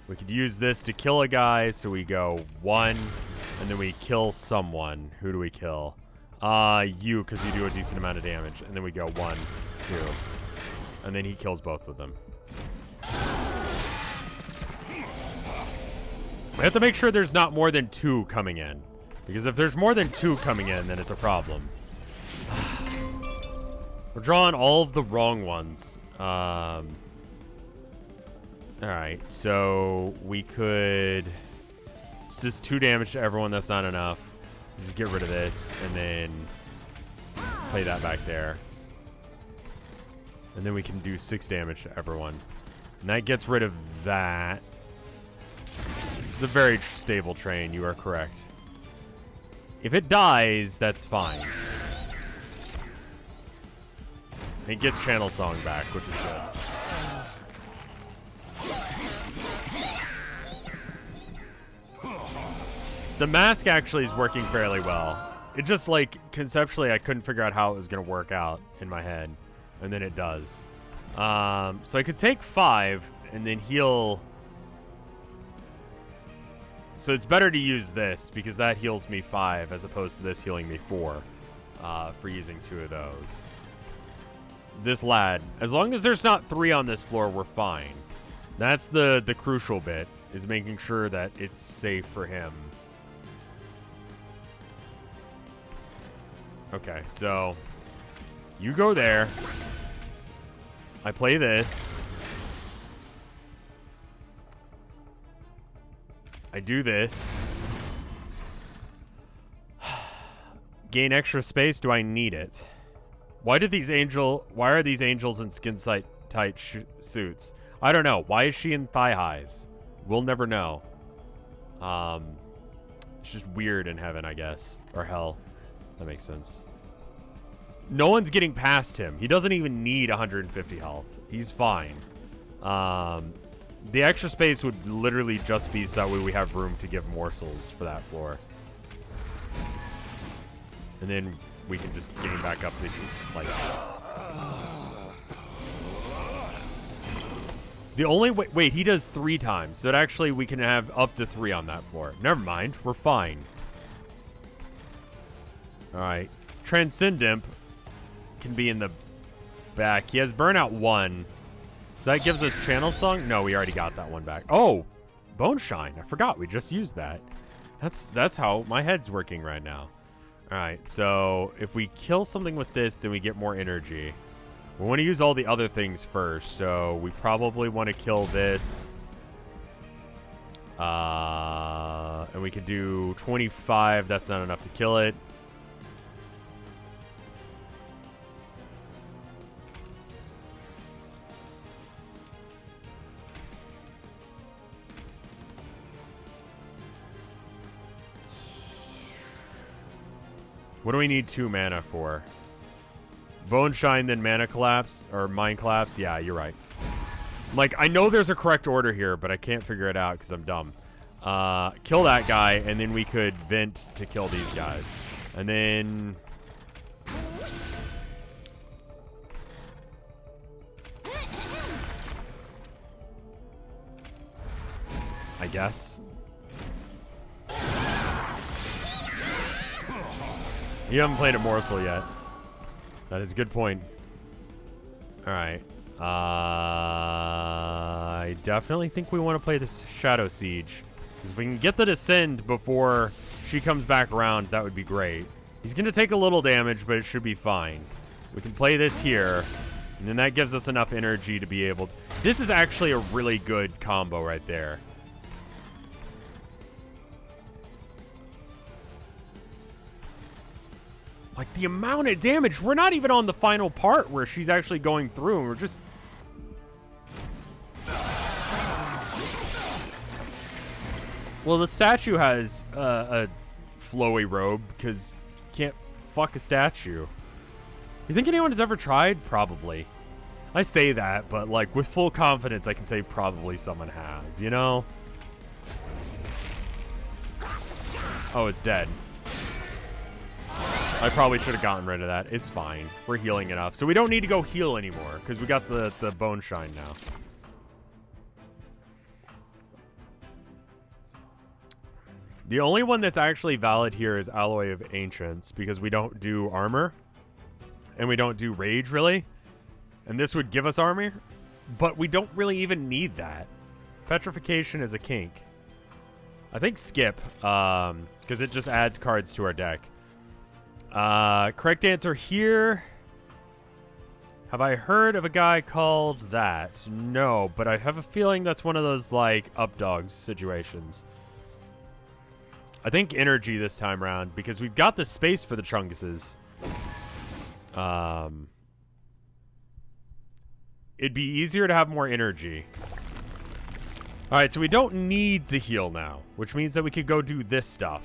We could use this to kill a guy, so we go 1, And then we kill someone. Who do we kill? You, because you do a decent amount of damage. And then we go 1, 2. And then he kills both of them. We have to make sure there's not more than 2 coming in. Because if there's more than 2 coming in, then it's a problem. We're drawing all of the wrong ones. Alright, so we could... It's just 2 damage to everyone. That's not enough. Just get rid of this, and then play that back there. And then we can do 6 damage to everyone. And that gets rid of that. It's a very stable train. You are correct. If it dies, that's fine. It gets Channel Song back, which is good. The mask actually is working fairly well. It just, like, conceptually, I couldn't figure out how it was going to work out in my head. And then it does. So I could take 5 and then heal. So it's better to use this because that heals me 5 as opposed to this healing me 4 for using 2 of those. This lad, as long as there's not 3 on this floor, we're fine. That's the crucial bit, is making sure that it's safe for him. Okay, so you go there. I play this. I do this. Gain extra space. Do I need it? Why are these angels in skin tight suits? I don't know. Why is she in thigh highs? We'll never know. It's just weird in heaven, I guess, or hell. That makes sense. No one's getting past him. He doesn't even need 150 health. He's fine. The extra space would literally just be so that way we have room to give morsels for that floor. And then we can just gain back up like that. The only way... Wait, he does 3 times. So actually we can have up to 3 on that floor. Never mind. We're fine. Alright. Transcendent can be in the back. He has Burnout 1. So that gives us Channel Song? No, we already got that one back. Oh! Bone Shine. I forgot. We just used that. That's how my head's working right now. Alright, so if we kill something with this, then we get more energy. We want to use all the other things first, so we probably want to kill this. And we could do 25. That's not enough to kill it. What do we need 2 mana for? Bone Shine, then Mana Collapse, or Mind Collapse? Yeah, you're right. Like, I know there's a correct order here, but I can't figure it out because I'm dumb. Kill that guy, and then we could vent to kill these guys. And then... I guess. You haven't played a morsel yet. That is a good point. Alright. I definitely think we want to play this Shadow Siege. Because if we can get the Descend before she comes back around, that would be great. He's going to take a little damage, but it should be fine. We can play this here. And then that gives us enough energy to be able... This is actually a really good combo right there. Like, the amount of damage. We're not even on the final part where she's actually going through. And we're just... Well, the statue has a flowy robe because you can't fuck a statue. You think anyone has ever tried? Probably. I say that, but, like, with full confidence, I can say probably someone has, you know? Oh, it's dead. I probably should have gotten rid of that. It's fine. We're healing enough. So we don't need to go heal anymore because we got the Bone Shine now. The only one that's actually valid here is Alloy of Ancients, because we don't do armor. And we don't do rage, really. And this would give us armor. But we don't really even need that. Petrification is a kink. I think skip, because it just adds cards to our deck. Correct answer here. Have I heard of a guy called that? No, but I have a feeling that's one of those, like, updog situations. I think energy this time around, because we've got the space for the Chunguses. It'd be easier to have more energy. Alright, so we don't need to heal now, which means that we could go do this stuff.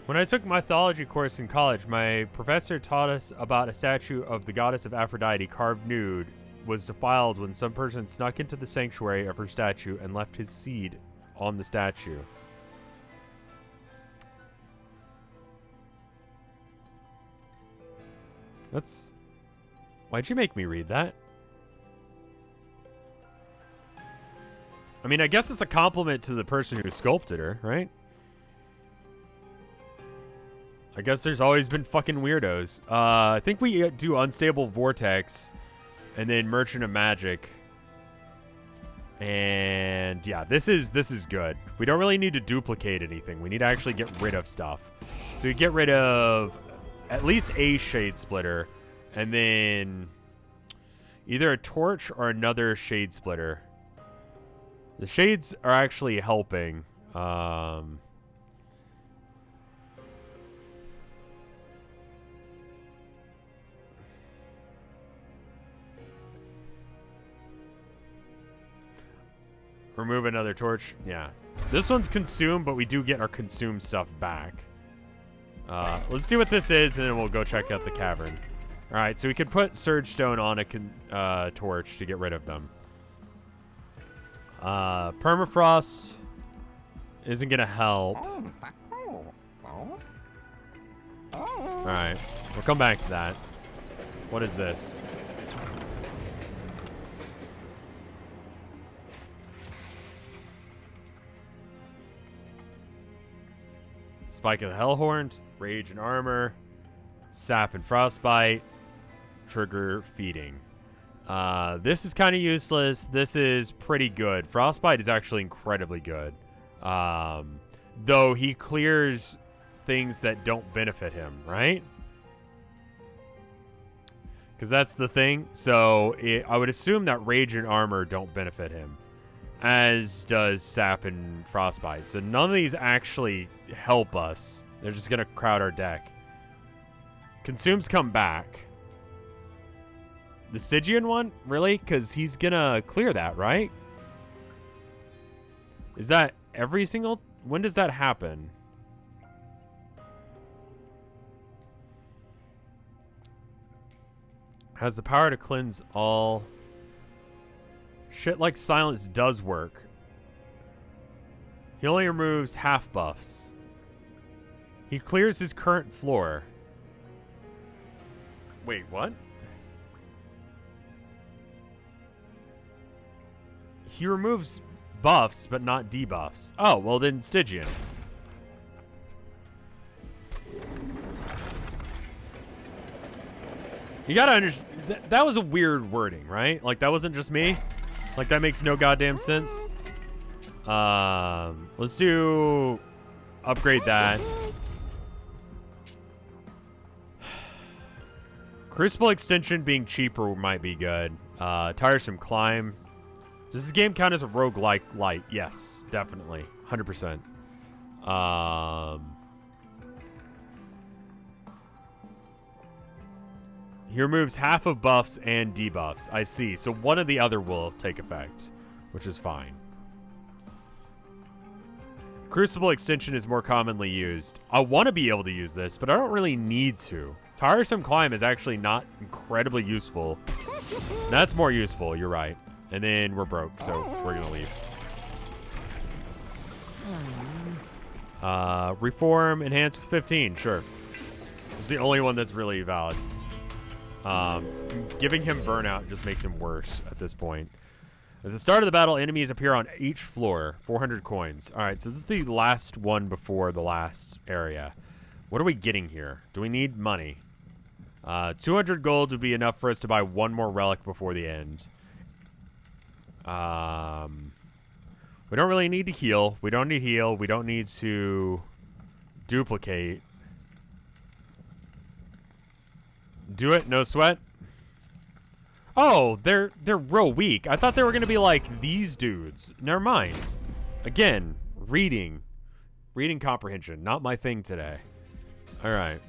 When I took mythology course in college, my professor taught us about a statue of the goddess of Aphrodite carved nude was defiled when some person snuck into the sanctuary of her statue and left his seed on the statue. That's... Why'd you make me read that? I mean, I guess it's a compliment to the person who sculpted her, right? I guess there's always been fucking weirdos. I think we do Unstable Vortex and then Merchant of Magic. And yeah, this is good. We don't really need to duplicate anything. We need to actually get rid of stuff. So you get rid of at least a Shade Splitter and then either a torch or another Shade Splitter. The shades are actually helping. Remove another torch. Yeah. This one's consumed, but we do get our consumed stuff back. Let's see what this is, and then we'll go check out the cavern. Alright, so we could put Surge Stone on a torch to get rid of them. Permafrost isn't going to help. Alright, we'll come back to that. What is this? Spike of the Hellhorn, Rage and Armor, Sap and Frostbite, Trigger Feeding. This is kind of useless. This is pretty good. Frostbite is actually incredibly good. Though he clears things that don't benefit him, right? Because that's the thing. So I would assume that Rage and Armor don't benefit him, as does Sap and Frostbite. So none of these actually help us. They're just going to crowd our deck. Consumes come back. The Stygian one? Really? Because he's going to clear that, right? Is that every single... When does that happen? Has the power to cleanse all... Shit like Silence does work. He only removes half buffs. He clears his current floor. Wait, what? He removes buffs, but not debuffs. Oh, well then Stygian. You gotta understand, that was a weird wording, right? Like, that wasn't just me. Like, that makes no goddamn sense. Let's do... Upgrade that. Crucible Extension being cheaper might be good. Tiresome Climb. Does this game count as a roguelike light? Yes, definitely. 100%. He removes half of buffs and debuffs. I see. So one or the other will take effect, which is fine. Crucible Extension is more commonly used. I want to be able to use this, but I don't really need to. Tiresome Climb is actually not incredibly useful. That's more useful, you're right. And then we're broke, so we're going to leave. Reform, Enhance 15, sure. It's the only one that's really valid. Giving him Burnout just makes him worse at this point. At the start of the battle, enemies appear on each floor. 400 coins. All right, so this is the last one before the last area. What are we getting here? Do we need money? 200 gold would be enough for us to buy one more relic before the end. We don't really need to heal. We don't need heal. We don't need to duplicate. Do it, no sweat. Oh, they're real weak. I thought they were gonna be like these dudes. Never mind. Again, reading comprehension, not my thing today. All right.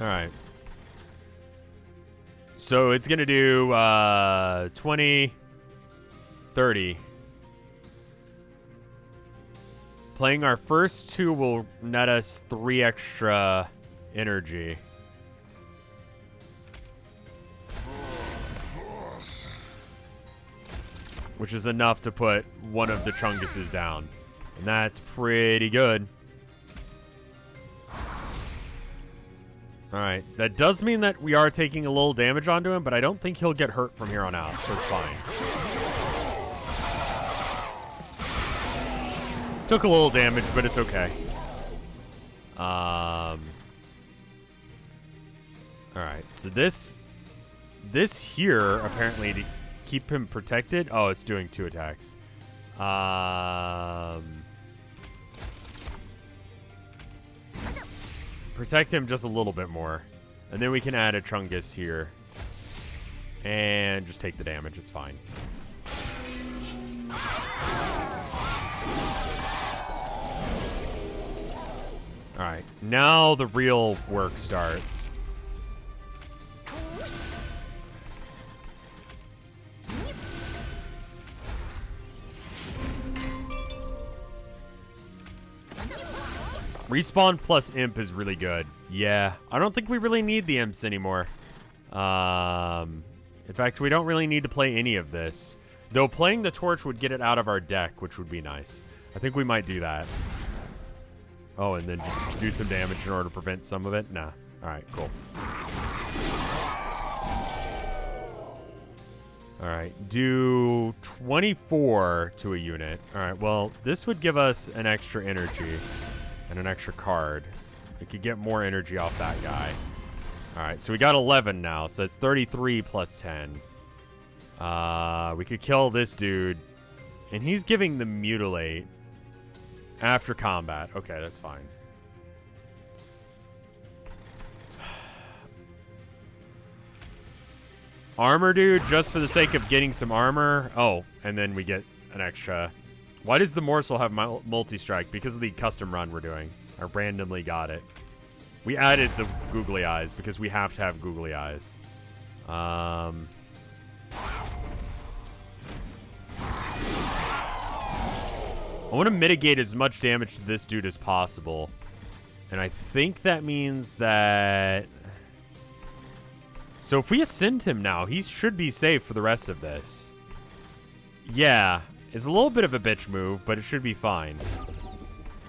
All right. So it's gonna do 20, 30. Playing our first two will net us 3 extra energy. Which is enough to put one of the Chunguses down. And that's pretty good. Alright, that does mean that we are taking a little damage onto him, but I don't think he'll get hurt from here on out, so it's fine. Took a little damage, but it's okay. Alright, so this here, apparently, to keep him protected. Oh, it's doing 2 attacks. Protect him just a little bit more. And then we can add a Chungus here. And just take the damage. It's fine. Alright, now the real work starts. Respawn plus imp is really good. Yeah, I don't think we really need the imps anymore. In fact, we don't really need to play any of this. Though playing the torch would get it out of our deck, which would be nice. I think we might do that. Oh, and then just do some damage in order to prevent some of it? Nah. Alright, cool. Alright, do 24 to a unit. Alright, well, this would give us an extra energy. And an extra card. We could get more energy off that guy. Alright, so we got 11 now. So that's 33 plus 10. We could kill this dude. And he's giving the mutilate after combat. Okay, that's fine. Armor, dude, just for the sake of getting some armor. Oh, and then we get an extra. Why does the morsel have multi-strike? Because of the custom run we're doing. I randomly got it. We added the googly eyes because we have to have googly eyes. I want to mitigate as much damage to this dude as possible. And I think that means that... So if we ascend him now, he should be safe for the rest of this. Yeah. It's a little bit of a bitch move, but it should be fine.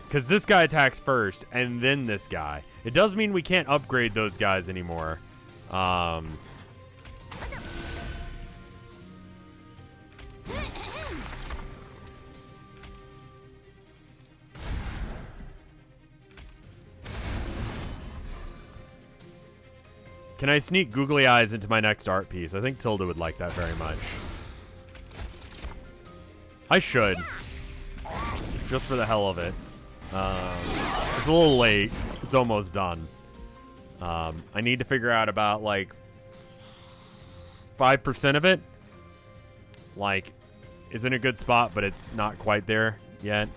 Because this guy attacks first, and then this guy. It does mean we can't upgrade those guys anymore. Can I sneak googly eyes into my next art piece? I think Tilda would like that very much. I should. Just for the hell of it. It's a little late. It's almost done. I need to figure out about, like, 5% of it. Like, is in a good spot, but it's not quite there yet.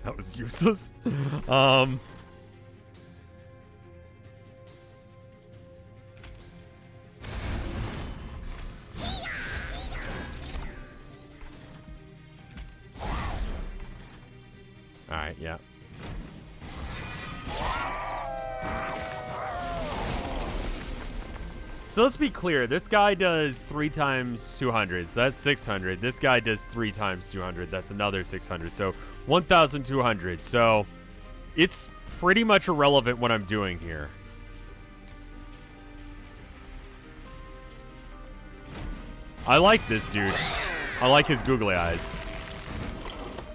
That was useless. Alright, yeah. So let's be clear. This guy does 3 times 200, so that's 600. This guy does 3 times 200. That's another 600. So 1,200. So it's pretty much irrelevant what I'm doing here. I like this dude. I like his googly eyes.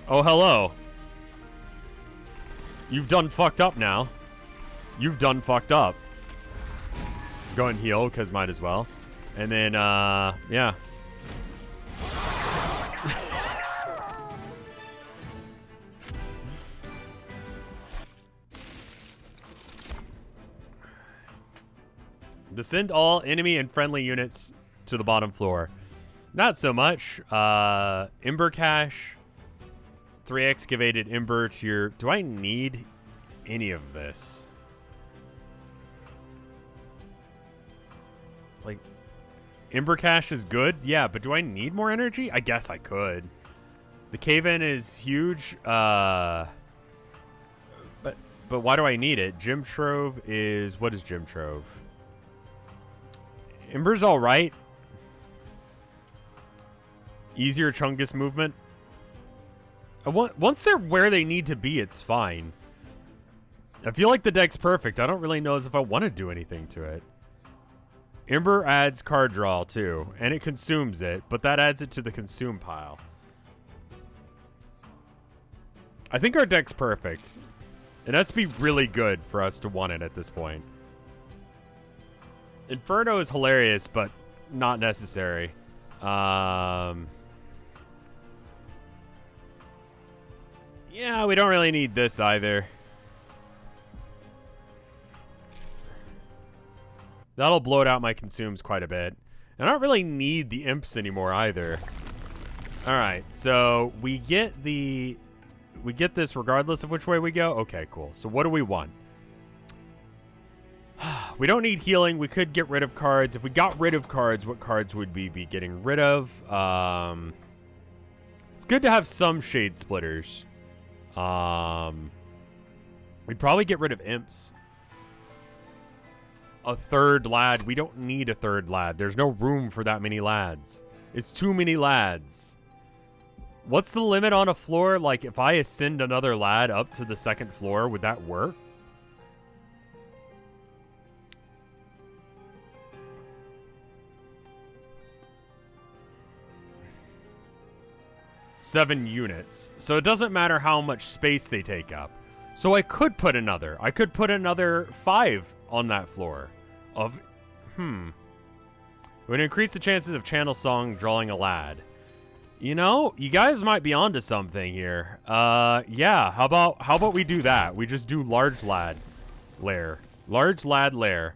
Oh, hello. You've done fucked up now. You've done fucked up. Go and heal, because might as well. And then, yeah. Descend all enemy and friendly units to the bottom floor. Not so much. Ember cache. 3 excavated ember to your... Do I need any of this? Like, ember cache is good. Yeah, but do I need more energy? I guess I could. The cave-in is huge. But why do I need it? Gem Trove is... What is Gem Trove? Ember's all right. Easier Chungus movement. Once they're where they need to be, it's fine. I feel like the deck's perfect. I don't really know as if I want to do anything to it. Ember adds card draw too, and it consumes it, but that adds it to the consume pile. I think our deck's perfect. It has to be really good for us to want it at this point. Inferno is hilarious, but not necessary. Yeah, we don't really need this either. That'll bloat out my consumes quite a bit. I don't really need the imps anymore either. Alright, so we get this regardless of which way we go? Okay, cool. So what do we want? We don't need healing. We could get rid of cards. If we got rid of cards, what cards would we be getting rid of? It's good to have some shade splitters. We'd probably get rid of imps. A third lad. We don't need a third lad. There's no room for that many lads. It's too many lads. What's the limit on a floor? Like, if I ascend another lad up to the 2nd floor, would that work? Seven units. So it doesn't matter how much space they take up. So I could put another. I could put another 5 on that floor. It would increase the chances of Channel Song drawing a lad. You know, you guys might be onto something here. Yeah, how about we do that? We just do large lad lair. Large lad lair.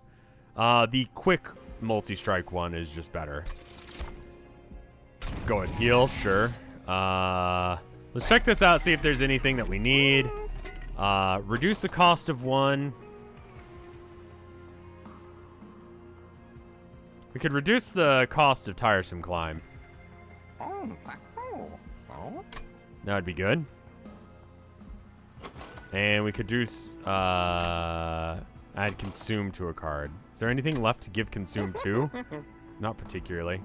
The quick multi-strike one is just better. Go and heal, sure. Let's check this out, see if there's anything that we need. Reduce the cost of 1. We could reduce the cost of Tiresome Climb. That would be good. And we could do add Consume to a card. Is there anything left to give Consume to? Not particularly.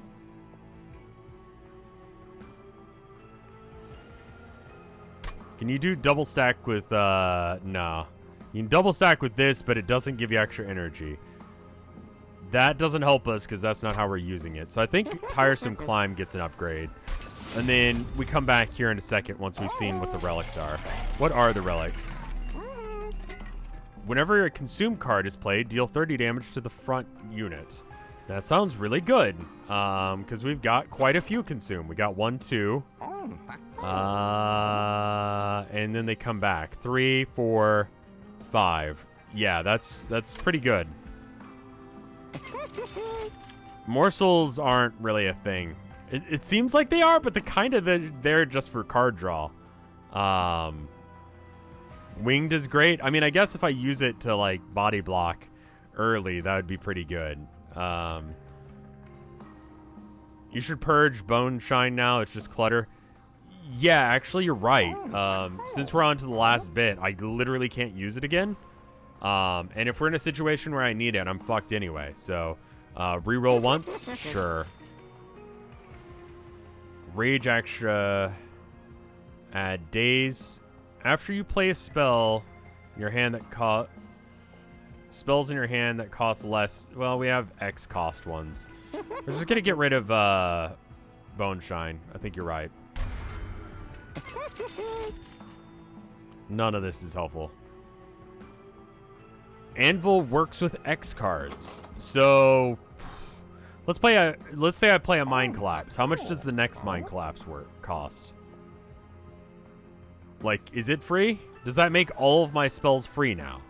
Can you do double stack with, no. You can double stack with this, but it doesn't give you extra energy. That doesn't help us because that's not how we're using it. So I think Tiresome Climb gets an upgrade. And then we come back here in a second once we've seen what the relics are. What are the relics? Whenever a Consume card is played, deal 30 damage to the front unit. That sounds really good. Because we've got quite a few Consume. We got 1, 2. And then they come back. 3, 4, 5. Yeah, that's pretty good. Morsels aren't really a thing. It seems like they are, but they're just for card draw. Winged is great. I mean, I guess if I use it to like body block early, that would be pretty good. You should purge Bone Shine now. It's just clutter. Yeah, actually, you're right. Since we're on to the last bit, I literally can't use it again. And if we're in a situation where I need it, I'm fucked anyway. So Reroll once? Sure. Rage extra. Add days. After you play a spell, your hand that spells in your hand that cost less. Well, we have X cost ones. We're just gonna get rid of Bone Shine. I think you're right. None of this is helpful. Anvil works with X cards. So let's say I play a Mind Collapse. How much does the next Mind Collapse cost? Like, is it free? Does that make all of my spells free now?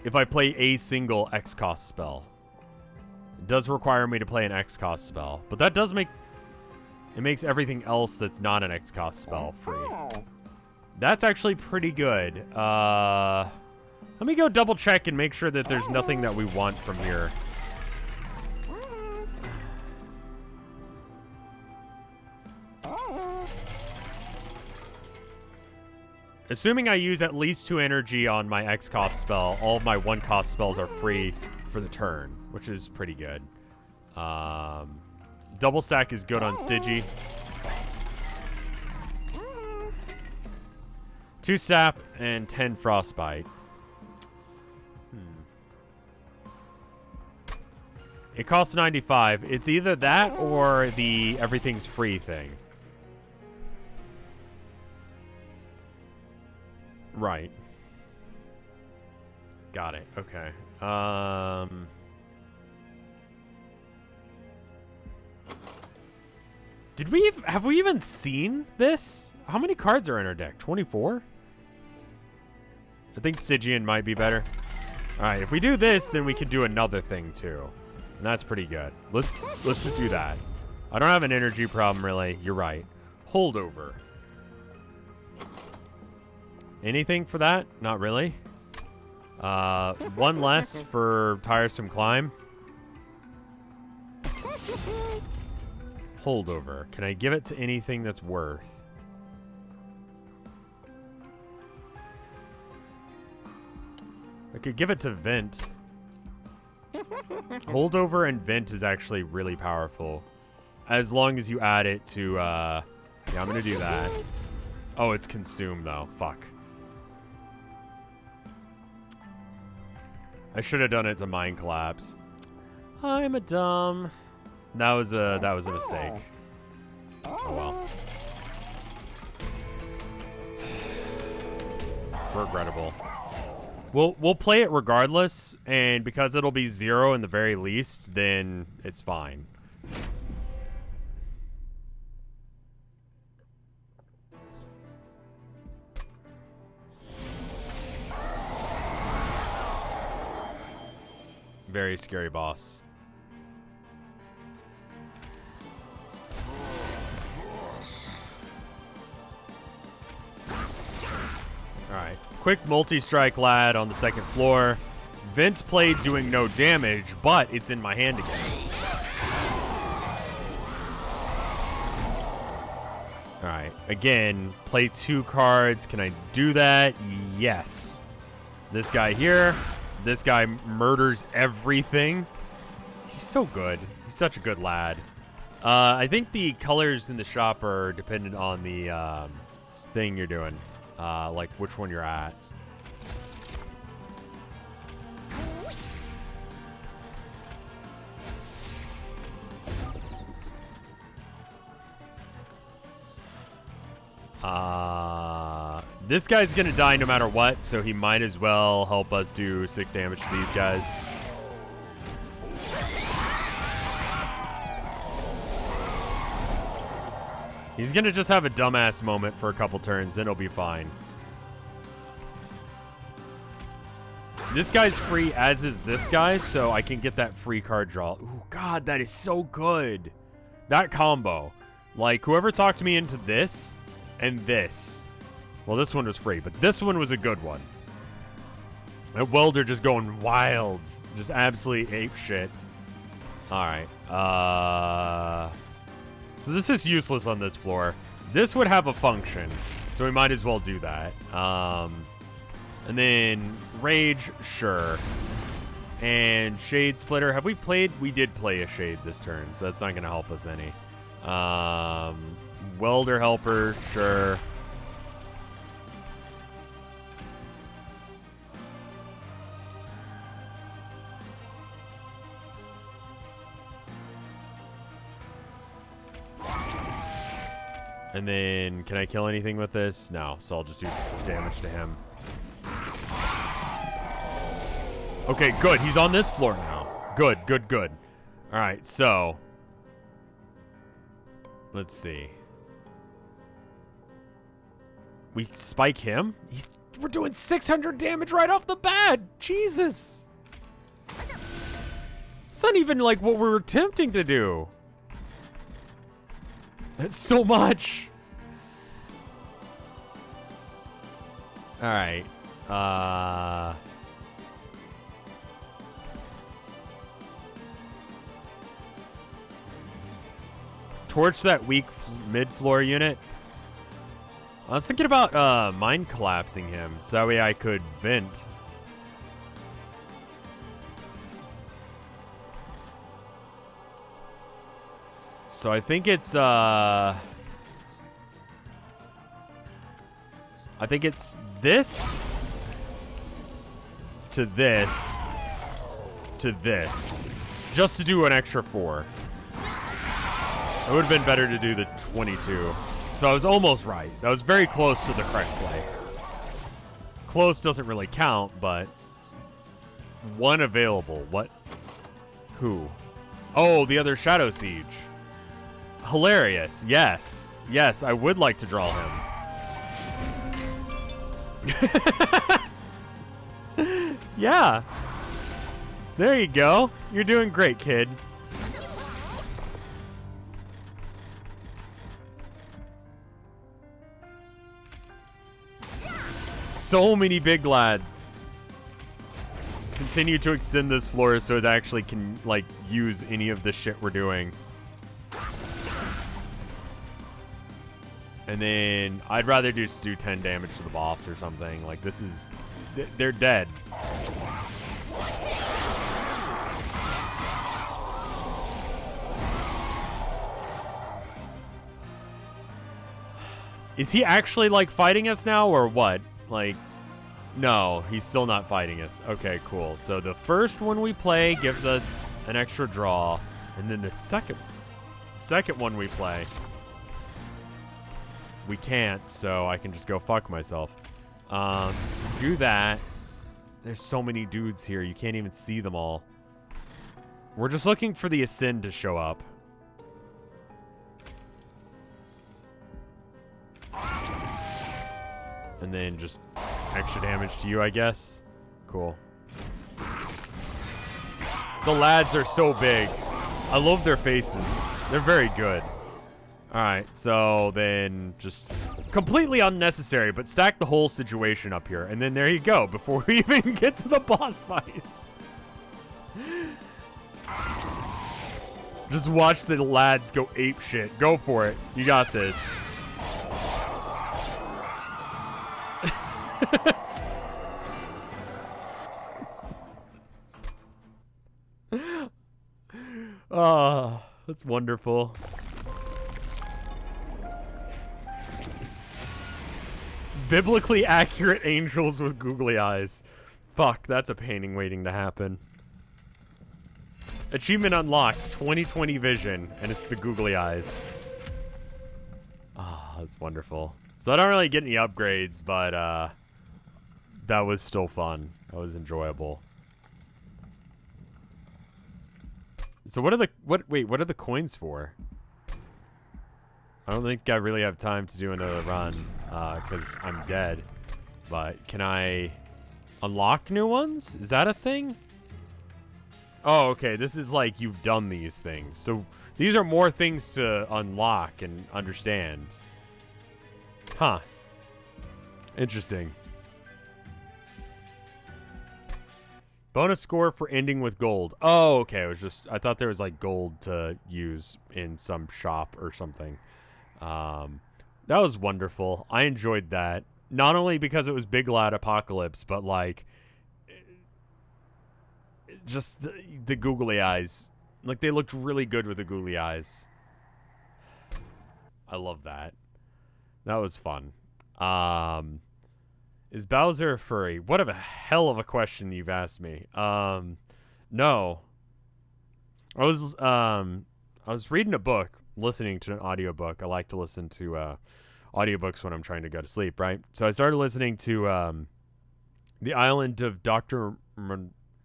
If I play a single X cost spell. It does require me to play an X cost spell. But that does make... It makes everything else that's not an X cost spell free. That's actually pretty good. Let me go double check and make sure that there's nothing that we want from here. Assuming I use at least 2 energy on my X cost spell, all of my 1 cost spells are free for the turn, which is pretty good. Double stack is good on Stygie. 2 sap and 10 frostbite. It costs 95. It's either that or the everything's free thing. Right. Got it. Okay. Have we even seen this? How many cards are in our deck? 24? I think Stygian might be better. All right, if we do this, then we can do another thing too. And that's pretty good. Let's just do that. I don't have an energy problem really. You're right. Holdover. Anything for that? Not really. 1 less for Tiresome Climb. Holdover. Can I give it to anything that's worth? I could give it to Vent. Holdover and Vent is actually really powerful. As long as you add it to, yeah, I'm gonna do that. Oh, it's Consume though. Fuck. I should have done it to Mind Collapse. I'm a dumb. That was a mistake. Oh well. Regrettable. We'll play it regardless, and because it'll be 0 in the very least, then it's fine. Very scary boss. Alright. Quick multi-strike lad on the 2nd floor. Vent played doing no damage, but it's in my hand again. Alright. Again, play 2 cards. Can I do that? Yes. This guy here. This guy murders everything. He's so good. He's such a good lad. I think the colors in the shop are dependent on the thing you're doing. Like which one you're at. This guy's gonna die no matter what, so he might as well help us do 6 damage to these guys. He's gonna just have a dumbass moment for a couple turns, then it'll be fine. This guy's free, as is this guy, so I can get that free card draw. Ooh, God, that is so good. That combo. Like, whoever talked me into this and this. Well, this one was free, but this one was a good one. And Welder just going wild. Just absolutely ape shit. Alright. So this is useless on this floor. This would have a function, so we might as well do that. And then Rage, sure. And Shade Splitter. Have we played? We did play a Shade this turn, so that's not going to help us any. Welder Helper, sure. And then, can I kill anything with this? No, so I'll just do damage to him. Okay, good. He's on this floor now. Good, good, good. All right, so let's see. We spike him? We're doing 600 damage right off the bat. Jesus. It's not even like what we were attempting to do. That's so much. All right. Torch that weak mid-floor unit. I was thinking about mind collapsing him, so that way I could vent. So I think it's this to this to this, just to do an extra 4. It would have been better to do the 22. So I was almost right. That was very close to the correct play. Close doesn't really count, but one available. What? Who? Oh, the other Shadow Siege. Hilarious. Yes. Yes, I would like to draw him. Yeah. There you go. You're doing great, kid. So many big lads. Continue to extend this floor so it actually can, like, use any of the shit we're doing. And then I'd rather just do 10 damage to the boss or something. Like, this is... They're dead. Is he actually, like, fighting us now or what? Like, no, he's still not fighting us. Okay, cool. So the first one we play gives us an extra draw. And then the second one we play, we can't, so I can just go fuck myself. Do that. There's so many dudes here. You can't even see them all. We're just looking for the Ascend to show up. And then just extra damage to you, I guess. Cool. The lads are so big. I love their faces. They're very good. Alright, so then just completely unnecessary, but stack the whole situation up here. And then there you go, before we even get to the boss fight. Just watch the lads go ape shit. Go for it. You got this. Oh, that's wonderful. Biblically accurate angels with googly eyes. Fuck, that's a painting waiting to happen. Achievement unlocked, 2020 vision, and it's the googly eyes. Ah, oh, that's wonderful. So I don't really get any upgrades, but that was still fun. That was enjoyable. So what are the coins for? I don't think I really have time to do another run, because I'm dead. But can I unlock new ones? Is that a thing? Oh, okay. This is like you've done these things. So these are more things to unlock and understand. Huh. Interesting. Bonus score for ending with gold. Oh, okay. It was just, I thought there was like gold to use in some shop or something. That was wonderful. I enjoyed that. not only because it was Big Loud Apocalypse, but like just the googly eyes. Like they looked really good with the googly eyes. I love that. That was fun. Is Bowser a furry? What a hell of a question you've asked me. No. I was reading a book, listening to an audiobook. I like to listen to audiobooks when I'm trying to go to sleep, right? So I started listening to The Island of Dr.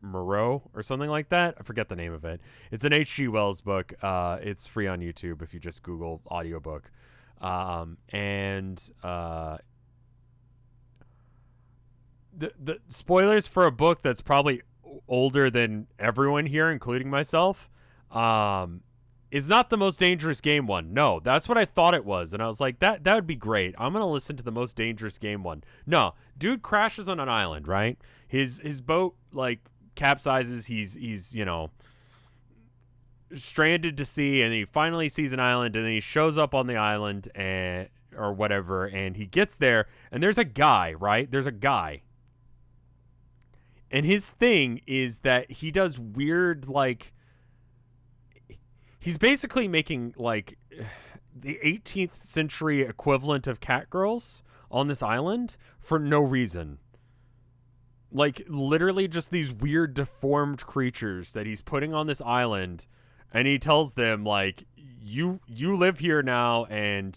Moreau or something like that. I forget the name of it. It's an H.G. Wells book. It's free on YouTube if you just Google audiobook. The spoilers for a book that's probably older than everyone here, including myself, is not the Most Dangerous Game one. No, that's what I thought it was, and I was like, that would be great. I'm gonna listen to the Most Dangerous Game one. No, dude crashes on an island, right? His boat like capsizes. He's stranded to sea, and he finally sees an island, and then he shows up on the island or whatever, and he gets there, and there's a guy, right? There's a guy. And his thing is that he does weird, like, he's basically making, like, the 18th century equivalent of catgirls on this island for no reason. Like, literally just these weird deformed creatures that he's putting on this island, and he tells them, like, you live here now, and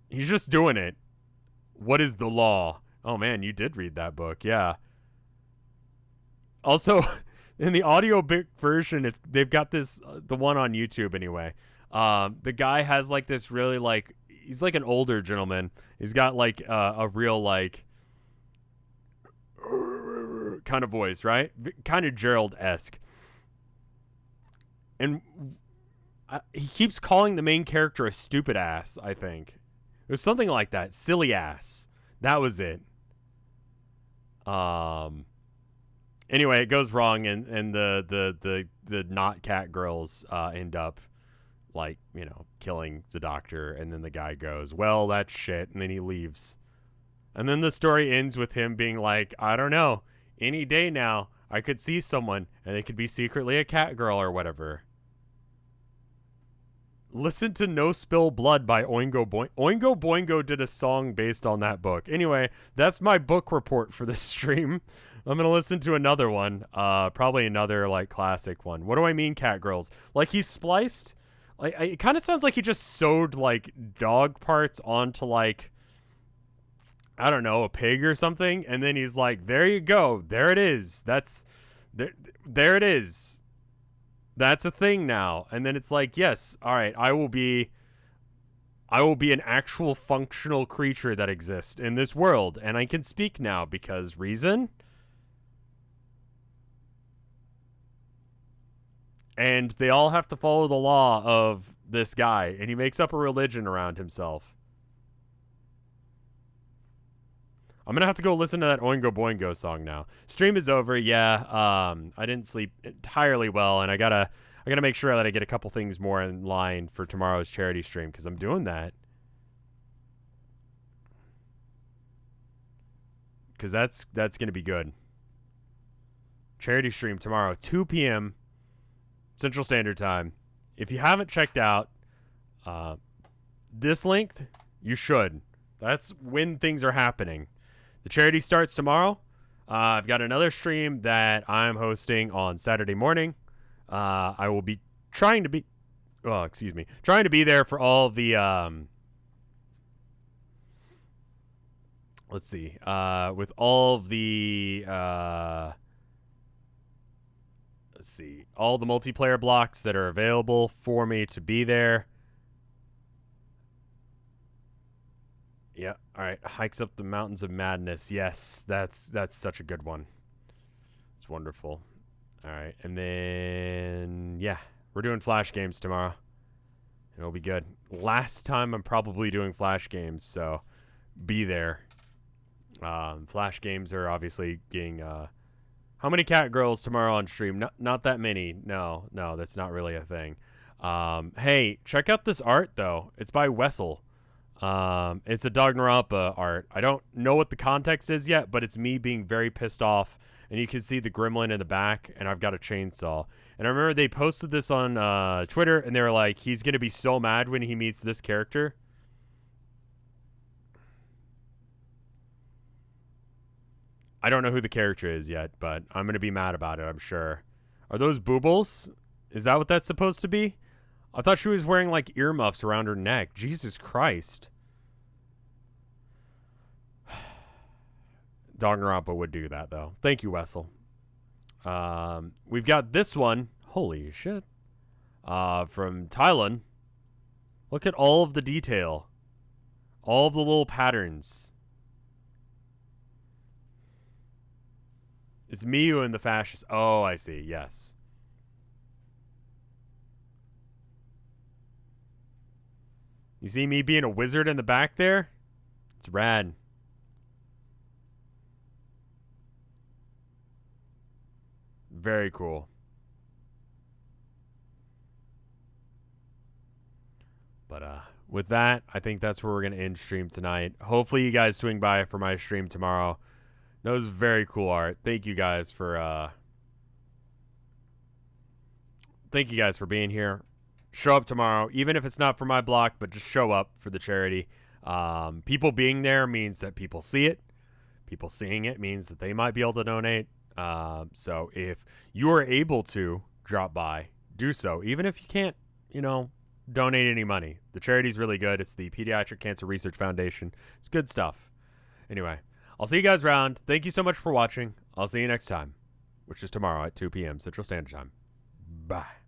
he's just doing it. What is the law? Oh, man, you did read that book. Yeah. Also, in the audiobook version, they've got this, the one on YouTube anyway. The guy has, like, this really, like, he's like an older gentleman. He's got, like, a real, like, kind of voice, right? Kind of Gerald-esque. And he keeps calling the main character a stupid ass, I think. It was something like that. Silly ass. That was it. Anyway, it goes wrong, and the not cat girls end up, like, killing the doctor, and then the guy goes, well, that's shit, and then he leaves. And then the story ends with him being like, I don't know, any day now, I could see someone, and they could be secretly a cat girl or whatever. Listen to No Spill Blood by Oingo Boingo. Oingo Boingo did a song based on that book. Anyway, that's my book report for this stream. I'm going to listen to another one. Probably another, like, classic one. What do I mean, cat girls? Like, he's spliced. Like, it kind of sounds like he just sewed, like, dog parts onto, like, I don't know, a pig or something. And then he's like, there you go. There it is. There it is. That's a thing now. And then it's like, yes, all right, I will be an actual functional creature that exists in this world, and I can speak now because reason. And they all have to follow the law of this guy, and he makes up a religion around himself. I'm going to have to go listen to that Oingo Boingo song now. Stream is over, yeah. I didn't sleep entirely well, and I gotta make sure that I get a couple things more in line for tomorrow's charity stream, because I'm doing that. Because that's going to be good. Charity stream tomorrow, 2 p.m. Central Standard Time. If you haven't checked out this link, you should. That's when things are happening. The charity starts tomorrow. I've got another stream that I'm hosting on Saturday morning. I will be trying to be there for all the, let's see, with all of the, all the multiplayer blocks that are available for me to be there. Yeah, all right. Hikes up the mountains of madness. Yes, that's such a good one. It's wonderful. All right, and then, yeah, we're doing Flash games tomorrow. It'll be good. Last time I'm probably doing Flash games, so be there. Flash games are obviously getting, how many cat girls tomorrow on stream? Not that many. No, that's not really a thing. Hey, check out this art, though. It's by Wessel. It's a Danganronpa art. I don't know what the context is yet, but it's me being very pissed off. And you can see the gremlin in the back, and I've got a chainsaw. And I remember they posted this on Twitter, and they were like, he's going to be so mad when he meets this character. I don't know who the character is yet, but I'm going to be mad about it, I'm sure. Are those boobles? Is that what that's supposed to be? I thought she was wearing, like, earmuffs around her neck. Jesus Christ. Danganronpa would do that, though. Thank you, Wessel. We've got this one. Holy shit. From Thailand. Look at all of the detail. All of the little patterns. It's Miyu and the fascist. Oh, I see. Yes. You see me being a wizard in the back there? It's rad. Very cool. But with that, I think that's where we're going to end stream tonight. Hopefully you guys swing by for my stream tomorrow. That was very cool art. Thank you guys for being here. Show up tomorrow, even if it's not for my block, but just show up for the charity. People being there means that people see it. People seeing it means that they might be able to donate. So if you are able to drop by, do so. Even if you can't, donate any money. The charity's really good. It's the Pediatric Cancer Research Foundation. It's good stuff. Anyway, I'll see you guys around. Thank you so much for watching. I'll see you next time, which is tomorrow at 2 p.m. Central Standard Time. Bye.